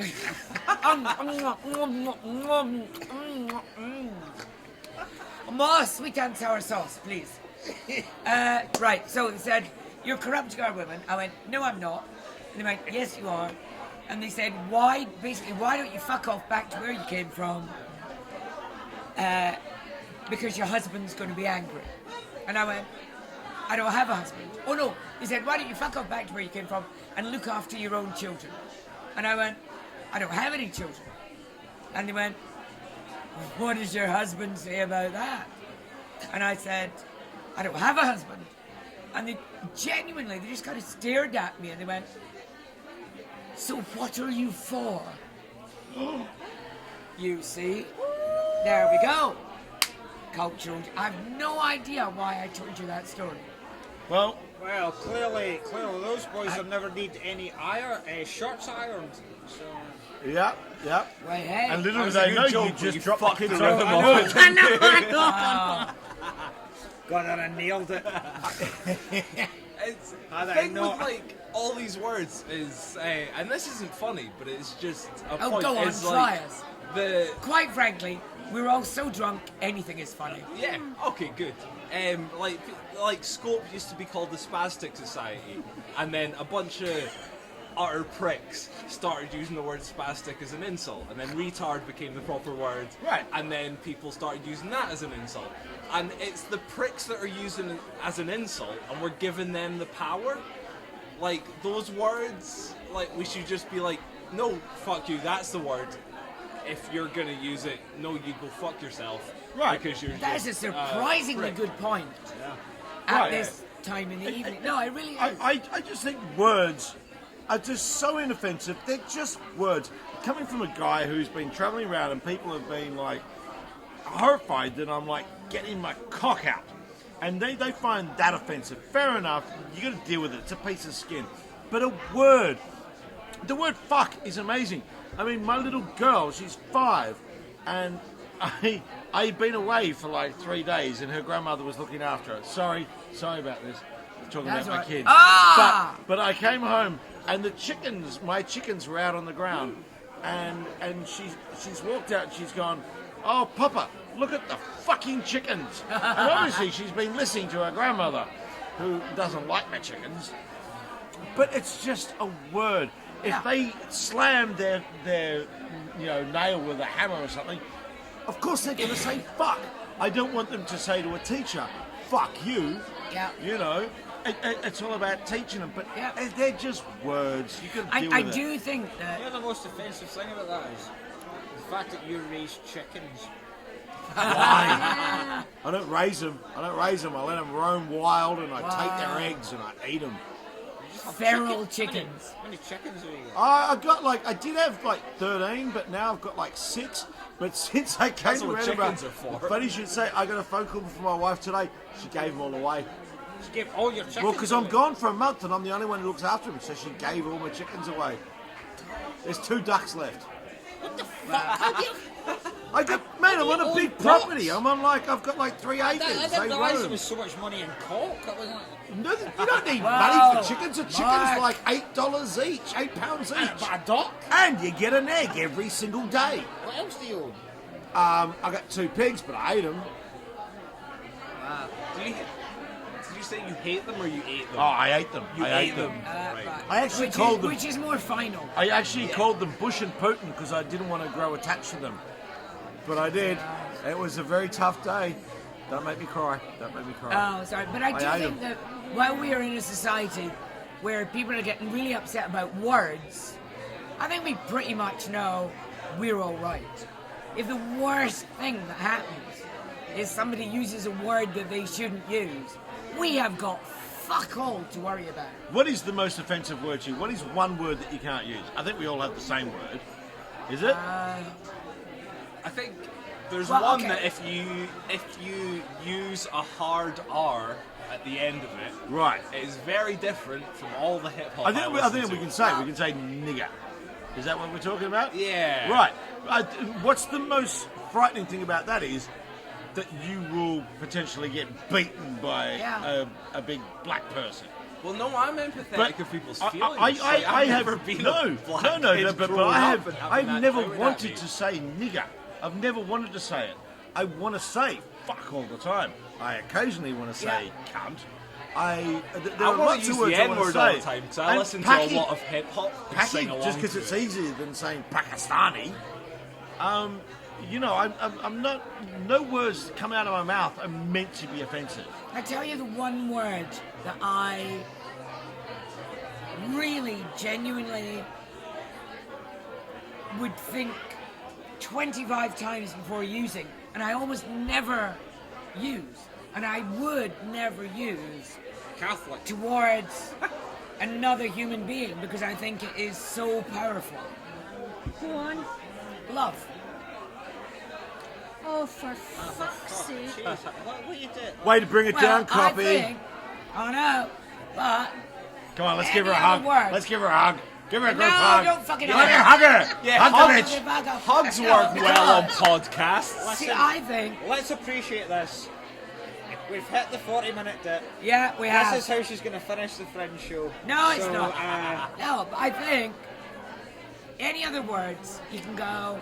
Speaker 1: More sweet and sour sauce, please. Right, so they said, you're corrupting our women. I went, no, I'm not. And they went, yes, you are. And they said, why don't you fuck off back to where you came from because your husband's going to be angry. And I went, I don't have a husband. Oh no. He said, why don't you fuck off back to where you came from and look after your own children? And I went, I don't have any children. And they went, what does your husband say about that? And I said, I don't have a husband. And they genuinely, they just kind of stared at me and they went, so what are you for? You see? There we go. Cultural. I have no idea why I told you that story.
Speaker 3: Well,
Speaker 4: Well, clearly those boys have never need any shirts ironed. So.
Speaker 3: yeah.
Speaker 1: Well, hey.
Speaker 3: And little do
Speaker 2: That was a
Speaker 3: they
Speaker 2: good
Speaker 3: know,
Speaker 2: joke,
Speaker 3: you
Speaker 2: but
Speaker 3: just
Speaker 2: you
Speaker 3: dropped the
Speaker 2: fucked
Speaker 3: kids
Speaker 2: the
Speaker 3: over
Speaker 2: rhythm
Speaker 3: the
Speaker 2: off.
Speaker 3: moon.
Speaker 4: Got it and nailed it.
Speaker 2: It's,
Speaker 4: Had
Speaker 2: the
Speaker 4: I
Speaker 2: thing
Speaker 4: not-
Speaker 2: with like all these words is, and this isn't funny, but it's just a
Speaker 1: Oh,
Speaker 2: point.
Speaker 1: go on,
Speaker 2: is
Speaker 1: try
Speaker 2: like
Speaker 1: us.
Speaker 2: the
Speaker 1: Quite frankly, we're all so drunk, anything is funny.
Speaker 2: yeah. Okay, good. Like Scope used to be called the Spastic Society, and then a bunch of utter pricks started using the word spastic as an insult, and then retard became the proper word,
Speaker 3: Right.
Speaker 2: and then people started using that as an insult, and it's the pricks that are using it as an insult, and we're giving them the power. Like those words, like we should just be like, no, fuck you, that's the word. If you're gonna use it, no, you go fuck yourself.
Speaker 3: Right.
Speaker 2: Because you're
Speaker 1: That is a
Speaker 2: just,
Speaker 1: surprisingly
Speaker 2: prick.
Speaker 1: good point. At
Speaker 3: Right.
Speaker 1: this time in the evening. No, it really is.
Speaker 3: I just think words are just so inoffensive. They're just words. Coming from a guy who's been travelling around and people have been like horrified that I'm like getting my cock out. And they find that offensive. Fair enough, you got to deal with it. It's a piece of skin. But a word, the word fuck is amazing. I mean, my little girl, she's 5, and I'd been away for like 3 days, and her grandmother was looking after her. Sorry about this. Talking
Speaker 1: That's
Speaker 3: about my
Speaker 1: right.
Speaker 3: kids.
Speaker 1: Ah!
Speaker 3: But I came home, and my chickens were out on the ground, and she's walked out, and she's gone, oh, Papa, look at the fucking chickens. And obviously she's been listening to her grandmother, who doesn't like my chickens. But it's just a word. If
Speaker 1: Yeah.
Speaker 3: they slam their nail with a hammer or something, of course they're going to say fuck. I don't want them to say to a teacher, fuck you.
Speaker 1: Yeah.
Speaker 3: You know, it's all about teaching them. But
Speaker 1: Yeah.
Speaker 3: they're just words. You can deal
Speaker 1: I
Speaker 3: with it.
Speaker 1: do think
Speaker 4: You
Speaker 1: that.
Speaker 4: know the most offensive thing about that is the fact that you raise chickens.
Speaker 3: I don't raise them. I let them roam wild, and I take their eggs and I eat them.
Speaker 1: Feral chickens.
Speaker 4: How many chickens have you got?
Speaker 3: I did have like 13, but now I've got like 6. But since I came
Speaker 2: That's what
Speaker 3: to Edinburgh,
Speaker 2: chickens are for.
Speaker 3: funny you should say, I got a phone call from my wife today. She gave them all away.
Speaker 4: Just give all your chickens
Speaker 3: Well, because I'm
Speaker 4: away.
Speaker 3: gone for a month and I'm the only one who looks after them, so she gave all my chickens away. There's 2 ducks left.
Speaker 4: What the fuck? How do you...
Speaker 3: I'm on a big property. I've got like 3 acres.
Speaker 4: I
Speaker 3: They
Speaker 4: didn't realise there
Speaker 3: roam.
Speaker 4: was so much money in cock. That was like...
Speaker 3: No, you don't need
Speaker 1: Wow.
Speaker 3: money for chickens. A chicken's
Speaker 1: Mark.
Speaker 3: like $8 each, £8 each.
Speaker 4: But a duck?
Speaker 3: And you get an egg every single day.
Speaker 4: What else do you own?
Speaker 3: I got 2 pigs, but I ate them.
Speaker 2: Did you say you hate them or you ate them?
Speaker 3: Oh, I ate them.
Speaker 2: You
Speaker 3: I
Speaker 2: ate
Speaker 3: ate
Speaker 2: them.
Speaker 1: Right.
Speaker 3: I actually
Speaker 1: Which
Speaker 3: called
Speaker 1: is,
Speaker 3: them.
Speaker 1: which is more final.
Speaker 3: I actually called them Bush and Putin because I didn't want to grow attached to them. But I did. It was a very tough day. Don't make me cry.
Speaker 1: Oh, sorry. But I do
Speaker 3: I ate
Speaker 1: think that while we are in a society where people are getting really upset about words, I think we pretty much know we're all right. If the worst thing that happens is somebody uses a word that they shouldn't use, we have got fuck all to worry about.
Speaker 3: What is the most offensive word to you? What is one word that you can't use? I think we all have the same word. Is it?
Speaker 2: I think there's
Speaker 1: Well,
Speaker 2: one
Speaker 1: okay.
Speaker 2: that if you use a hard R at the end of it,
Speaker 3: Right.
Speaker 2: it is very different from all the hip hop.
Speaker 3: I think we can say nigger. Is that what we're talking about?
Speaker 2: Yeah.
Speaker 3: Right. What's the most frightening thing about that is that you will potentially get beaten by
Speaker 1: Yeah.
Speaker 3: a big black person.
Speaker 2: Well, no, I'm empathetic of people's feelings.
Speaker 3: I
Speaker 2: I've
Speaker 3: have
Speaker 2: never been
Speaker 3: no,
Speaker 2: a black
Speaker 3: no,
Speaker 2: kid
Speaker 3: but
Speaker 2: growing
Speaker 3: I
Speaker 2: up
Speaker 3: have.
Speaker 2: and having
Speaker 3: I've
Speaker 2: that
Speaker 3: never
Speaker 2: shouted at
Speaker 3: wanted
Speaker 2: me.
Speaker 3: to say nigger. I've never wanted to say it. I want to say fuck all the time. I occasionally want to say cunt. There
Speaker 2: I
Speaker 3: are
Speaker 2: want
Speaker 3: lots
Speaker 2: to use
Speaker 3: of words
Speaker 2: the
Speaker 3: I want
Speaker 2: N-word
Speaker 3: to
Speaker 2: all
Speaker 3: say.
Speaker 2: the time because I
Speaker 3: And
Speaker 2: listen to
Speaker 3: Paki-
Speaker 2: a lot of hip hop and
Speaker 3: Paki,
Speaker 2: sing along
Speaker 3: just because
Speaker 2: to
Speaker 3: it's
Speaker 2: it.
Speaker 3: easier than saying Pakistani. You know, I'm not. No words that come out of my mouth are meant to be offensive.
Speaker 1: I tell you the one word that I really, genuinely would think 25 times before using, and I almost never use, and I would never use
Speaker 4: Catholic.
Speaker 1: towards another human being because I think it is so powerful.
Speaker 5: Go on.
Speaker 1: Love.
Speaker 5: Oh, for fuck's sake.
Speaker 4: Jesus, what you do?
Speaker 3: Way to bring it down,
Speaker 1: I
Speaker 3: Coppy.
Speaker 1: think, I know, but
Speaker 3: Come on, let's give her a
Speaker 1: Any
Speaker 3: hug.
Speaker 1: other word?
Speaker 3: Let's give her a hug. Give her a
Speaker 1: No,
Speaker 3: group hug.
Speaker 1: don't fucking
Speaker 3: Let her
Speaker 1: hug
Speaker 3: hug her.
Speaker 2: Yeah,
Speaker 3: hug the
Speaker 2: hugs-
Speaker 3: bitch.
Speaker 2: Hugs work well on podcasts.
Speaker 1: See, I think,
Speaker 4: Let's appreciate this. We've hit the 40-minute dip.
Speaker 1: yeah, we have.
Speaker 4: This is how she's going to finish the Fringe show.
Speaker 1: No, it's
Speaker 4: So,
Speaker 1: not. No, but I think any other words you can go.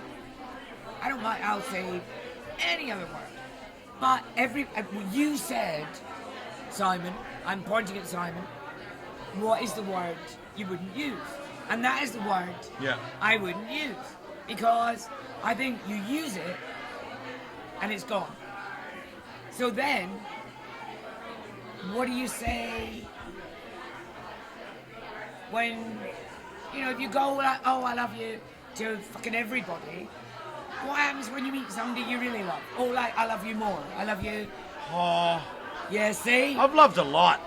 Speaker 1: I don't mind. I'll say any other word. But you said, Simon. I'm pointing at Simon. What is the word you wouldn't use? And that is the word
Speaker 3: Yeah.
Speaker 1: I wouldn't use because I think you use it and it's gone. So then, what do you say when, if you go like, oh, I love you to fucking everybody, what happens when you meet somebody you really love? Oh, like, I love you more. I love you.
Speaker 3: Oh,
Speaker 1: Yeah, see?
Speaker 3: I've loved a lot.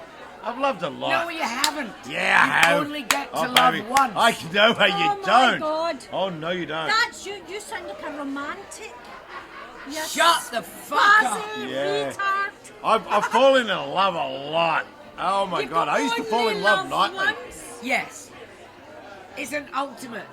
Speaker 3: I've loved a lot.
Speaker 1: No, you haven't.
Speaker 3: Yeah, I have.
Speaker 1: You only get to
Speaker 3: Oh,
Speaker 1: love
Speaker 3: baby.
Speaker 1: once.
Speaker 3: I know how
Speaker 5: Oh
Speaker 3: you
Speaker 5: my
Speaker 3: don't.
Speaker 5: God.
Speaker 3: Oh, no, you don't.
Speaker 5: That's you. You sound like a romantic. You
Speaker 1: Shut the fuck up.
Speaker 5: spazzy
Speaker 3: Yeah.
Speaker 5: retard.
Speaker 3: I've fallen in love a lot. Oh, my
Speaker 5: You've
Speaker 3: God. I used to fall
Speaker 5: only
Speaker 3: in love
Speaker 5: loved
Speaker 3: nightly.
Speaker 5: once.
Speaker 1: Yes. It's an ultimate.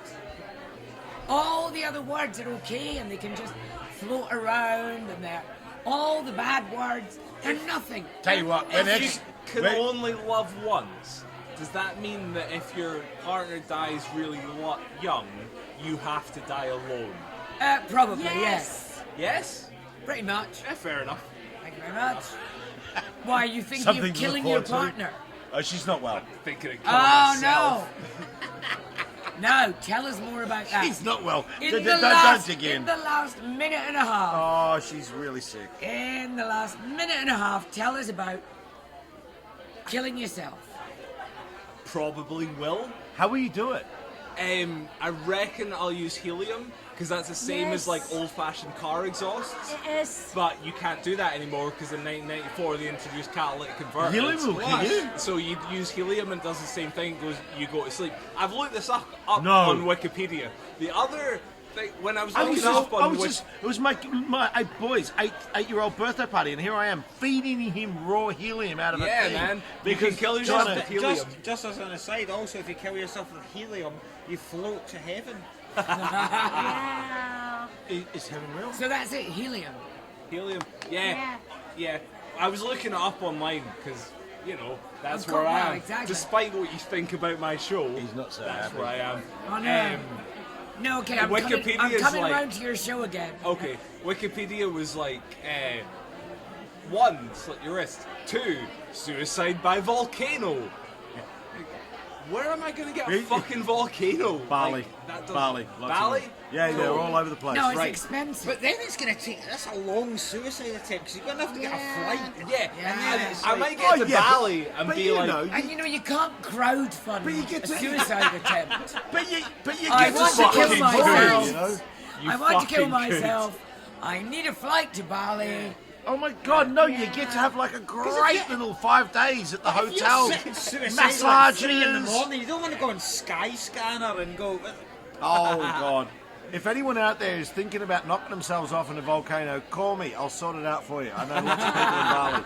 Speaker 1: All the other words are okay and they can just float around and they're all the bad words. They're nothing.
Speaker 3: Tell you what, when
Speaker 2: If you
Speaker 3: ex...
Speaker 2: can
Speaker 3: when-
Speaker 2: only love once, does that mean that if your partner dies really young, you have to die alone?
Speaker 1: Probably,
Speaker 5: Yes.
Speaker 1: yes.
Speaker 2: Yes?
Speaker 1: Pretty much.
Speaker 2: Yeah, fair enough.
Speaker 1: Thank you very much. Why, you thinking
Speaker 3: Something
Speaker 1: of
Speaker 3: to
Speaker 1: killing
Speaker 3: look
Speaker 1: your
Speaker 3: forward to.
Speaker 1: partner?
Speaker 3: Oh, she's not well.
Speaker 2: Thinking of killing
Speaker 1: Oh,
Speaker 2: myself.
Speaker 1: no. No, tell us more about that.
Speaker 3: She's not well.
Speaker 1: In
Speaker 3: Don't
Speaker 1: the last
Speaker 3: again.
Speaker 1: minute and a half.
Speaker 3: Oh, she's really sick.
Speaker 1: In the last minute and a half, tell us about killing yourself.
Speaker 2: Probably will.
Speaker 3: How will you do it?
Speaker 2: I reckon I'll use helium because that's the same as
Speaker 5: Yes.
Speaker 2: like old-fashioned car exhausts.
Speaker 5: It is.
Speaker 2: But you can't do that anymore because in 1994 they introduced catalytic converters.
Speaker 3: Helium will kill you?
Speaker 2: So you use helium and it does the same thing. You go to sleep. I've looked this up
Speaker 3: No.
Speaker 2: on Wikipedia. The other thing when I was looking up on
Speaker 3: it was my boy's 8-year-old birthday party, and here I am feeding him raw helium out of a
Speaker 2: Yeah,
Speaker 3: thing.
Speaker 2: man. You
Speaker 3: Because
Speaker 2: can kill yourself
Speaker 3: Johnny-
Speaker 2: with helium.
Speaker 4: Just as an aside, also, if you kill yourself with helium, you float to heaven.
Speaker 5: Yeah.
Speaker 3: Is heaven real?
Speaker 1: So that's it, helium.
Speaker 2: Helium. Yeah. I was looking it up online because that's
Speaker 1: Of
Speaker 2: where
Speaker 1: course,
Speaker 2: I
Speaker 1: well,
Speaker 2: am.
Speaker 1: exactly.
Speaker 2: Despite what you think about my show,
Speaker 3: He's not so
Speaker 2: that's
Speaker 3: happy.
Speaker 2: where I am.
Speaker 1: Oh, no. No, okay, I'm
Speaker 2: Wikipedia's
Speaker 1: coming
Speaker 2: like-
Speaker 1: round to your show again.
Speaker 2: Okay, Wikipedia was like, 1, slit your wrist. 2, suicide by volcano. Where am I going to get a
Speaker 3: Really?
Speaker 2: fucking volcano?
Speaker 3: Bali.
Speaker 2: Like, that doesn't-
Speaker 3: Bali. Lots of
Speaker 2: Bali?
Speaker 3: them. Yeah, they're all over the place.
Speaker 1: No, it's
Speaker 2: Right.
Speaker 1: expensive.
Speaker 4: But then it's going to take, that's a long suicide attempt, because you're going to have to get a flight.
Speaker 2: Yeah,
Speaker 1: Yeah.
Speaker 2: and I might get to Bali and
Speaker 3: but
Speaker 2: be
Speaker 3: you
Speaker 2: like,
Speaker 3: know,
Speaker 1: And you can't crowdfund
Speaker 3: But you get
Speaker 1: a
Speaker 3: to-
Speaker 1: suicide attempt.
Speaker 3: but you
Speaker 1: I
Speaker 3: get
Speaker 1: want
Speaker 3: to
Speaker 1: to kill
Speaker 3: fucking
Speaker 1: myself.
Speaker 3: do it, you know?
Speaker 2: you
Speaker 1: I want to kill
Speaker 2: fucking could.
Speaker 1: myself. I need a flight to Bali.
Speaker 3: Oh my God, no! You get to have like a great little 5 days at the hotel.
Speaker 4: If you're sitting suicidal at 3 in the
Speaker 3: Massages.
Speaker 4: morning, you don't want to go on Skyscanner and go,
Speaker 3: Oh God! If anyone out there is thinking about knocking themselves off in a volcano, call me. I'll sort it out for you. I know lots of people in Bali.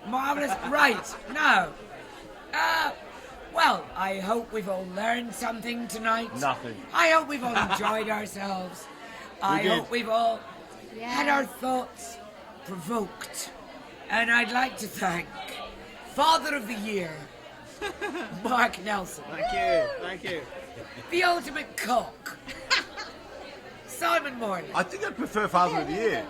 Speaker 1: Marvellous. Right, now. Well, I hope we've all learned something tonight.
Speaker 3: Nothing.
Speaker 1: I hope we've all enjoyed ourselves. I
Speaker 3: did.
Speaker 1: hope we've all had our
Speaker 5: Yes.
Speaker 1: thoughts provoked. And I'd like to thank Father of the Year, Mark Nelson,
Speaker 4: thank you.
Speaker 1: the ultimate cock, Simon Morley.
Speaker 3: I think I'd prefer Father of the Year.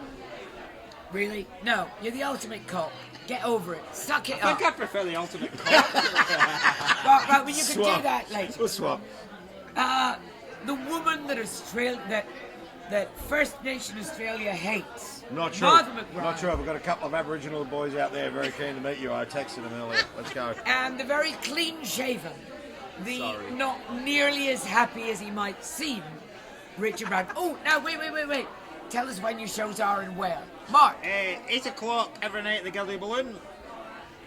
Speaker 1: Really? No, you're the ultimate cock. Get over it. Suck it
Speaker 4: I
Speaker 1: up.
Speaker 4: think I prefer the ultimate cop.
Speaker 1: Right, well, you can do
Speaker 3: Swap.
Speaker 1: that later.
Speaker 3: We'll swap.
Speaker 1: the woman that First Nation Australia hates.
Speaker 3: Not sure.
Speaker 1: Martha McBrier.
Speaker 3: Not sure. We've got a couple of Aboriginal boys out there very keen to meet you. I texted them earlier. Let's go.
Speaker 1: And the very clean-shaven, the
Speaker 2: Sorry.
Speaker 1: not nearly as happy as he might seem, Richard Bragg. Oh, now wait. Tell us when your shows are and where. Mark.
Speaker 4: 8 o'clock every night at the Gilded Balloon.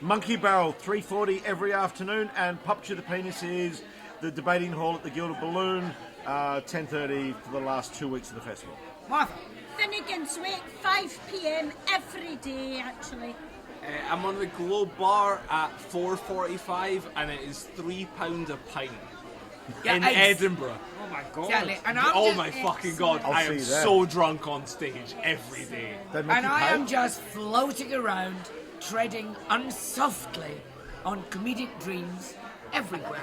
Speaker 3: Monkey Barrel, 3:40 every afternoon, and Puppetry the Penis is the debating hall at the Gilded Balloon, 10:30 for the last 2 weeks of the festival.
Speaker 1: Martha.
Speaker 5: Finnegan's Wake, 5 p.m. every day, actually.
Speaker 2: I'm on the Globe Bar at 4:45, and it is £3 a pint
Speaker 1: Yeah,
Speaker 2: in
Speaker 1: I-
Speaker 2: Edinburgh.
Speaker 4: Oh my god.
Speaker 1: Exactly. And I'm
Speaker 2: Oh
Speaker 1: just-
Speaker 2: my fucking god!
Speaker 3: I'll
Speaker 2: I
Speaker 3: see
Speaker 2: am
Speaker 3: that.
Speaker 2: so drunk on stage every day.
Speaker 3: They make
Speaker 1: And
Speaker 3: you
Speaker 1: I
Speaker 3: pay?
Speaker 1: am just floating around, treading unsoftly on comedic dreams everywhere.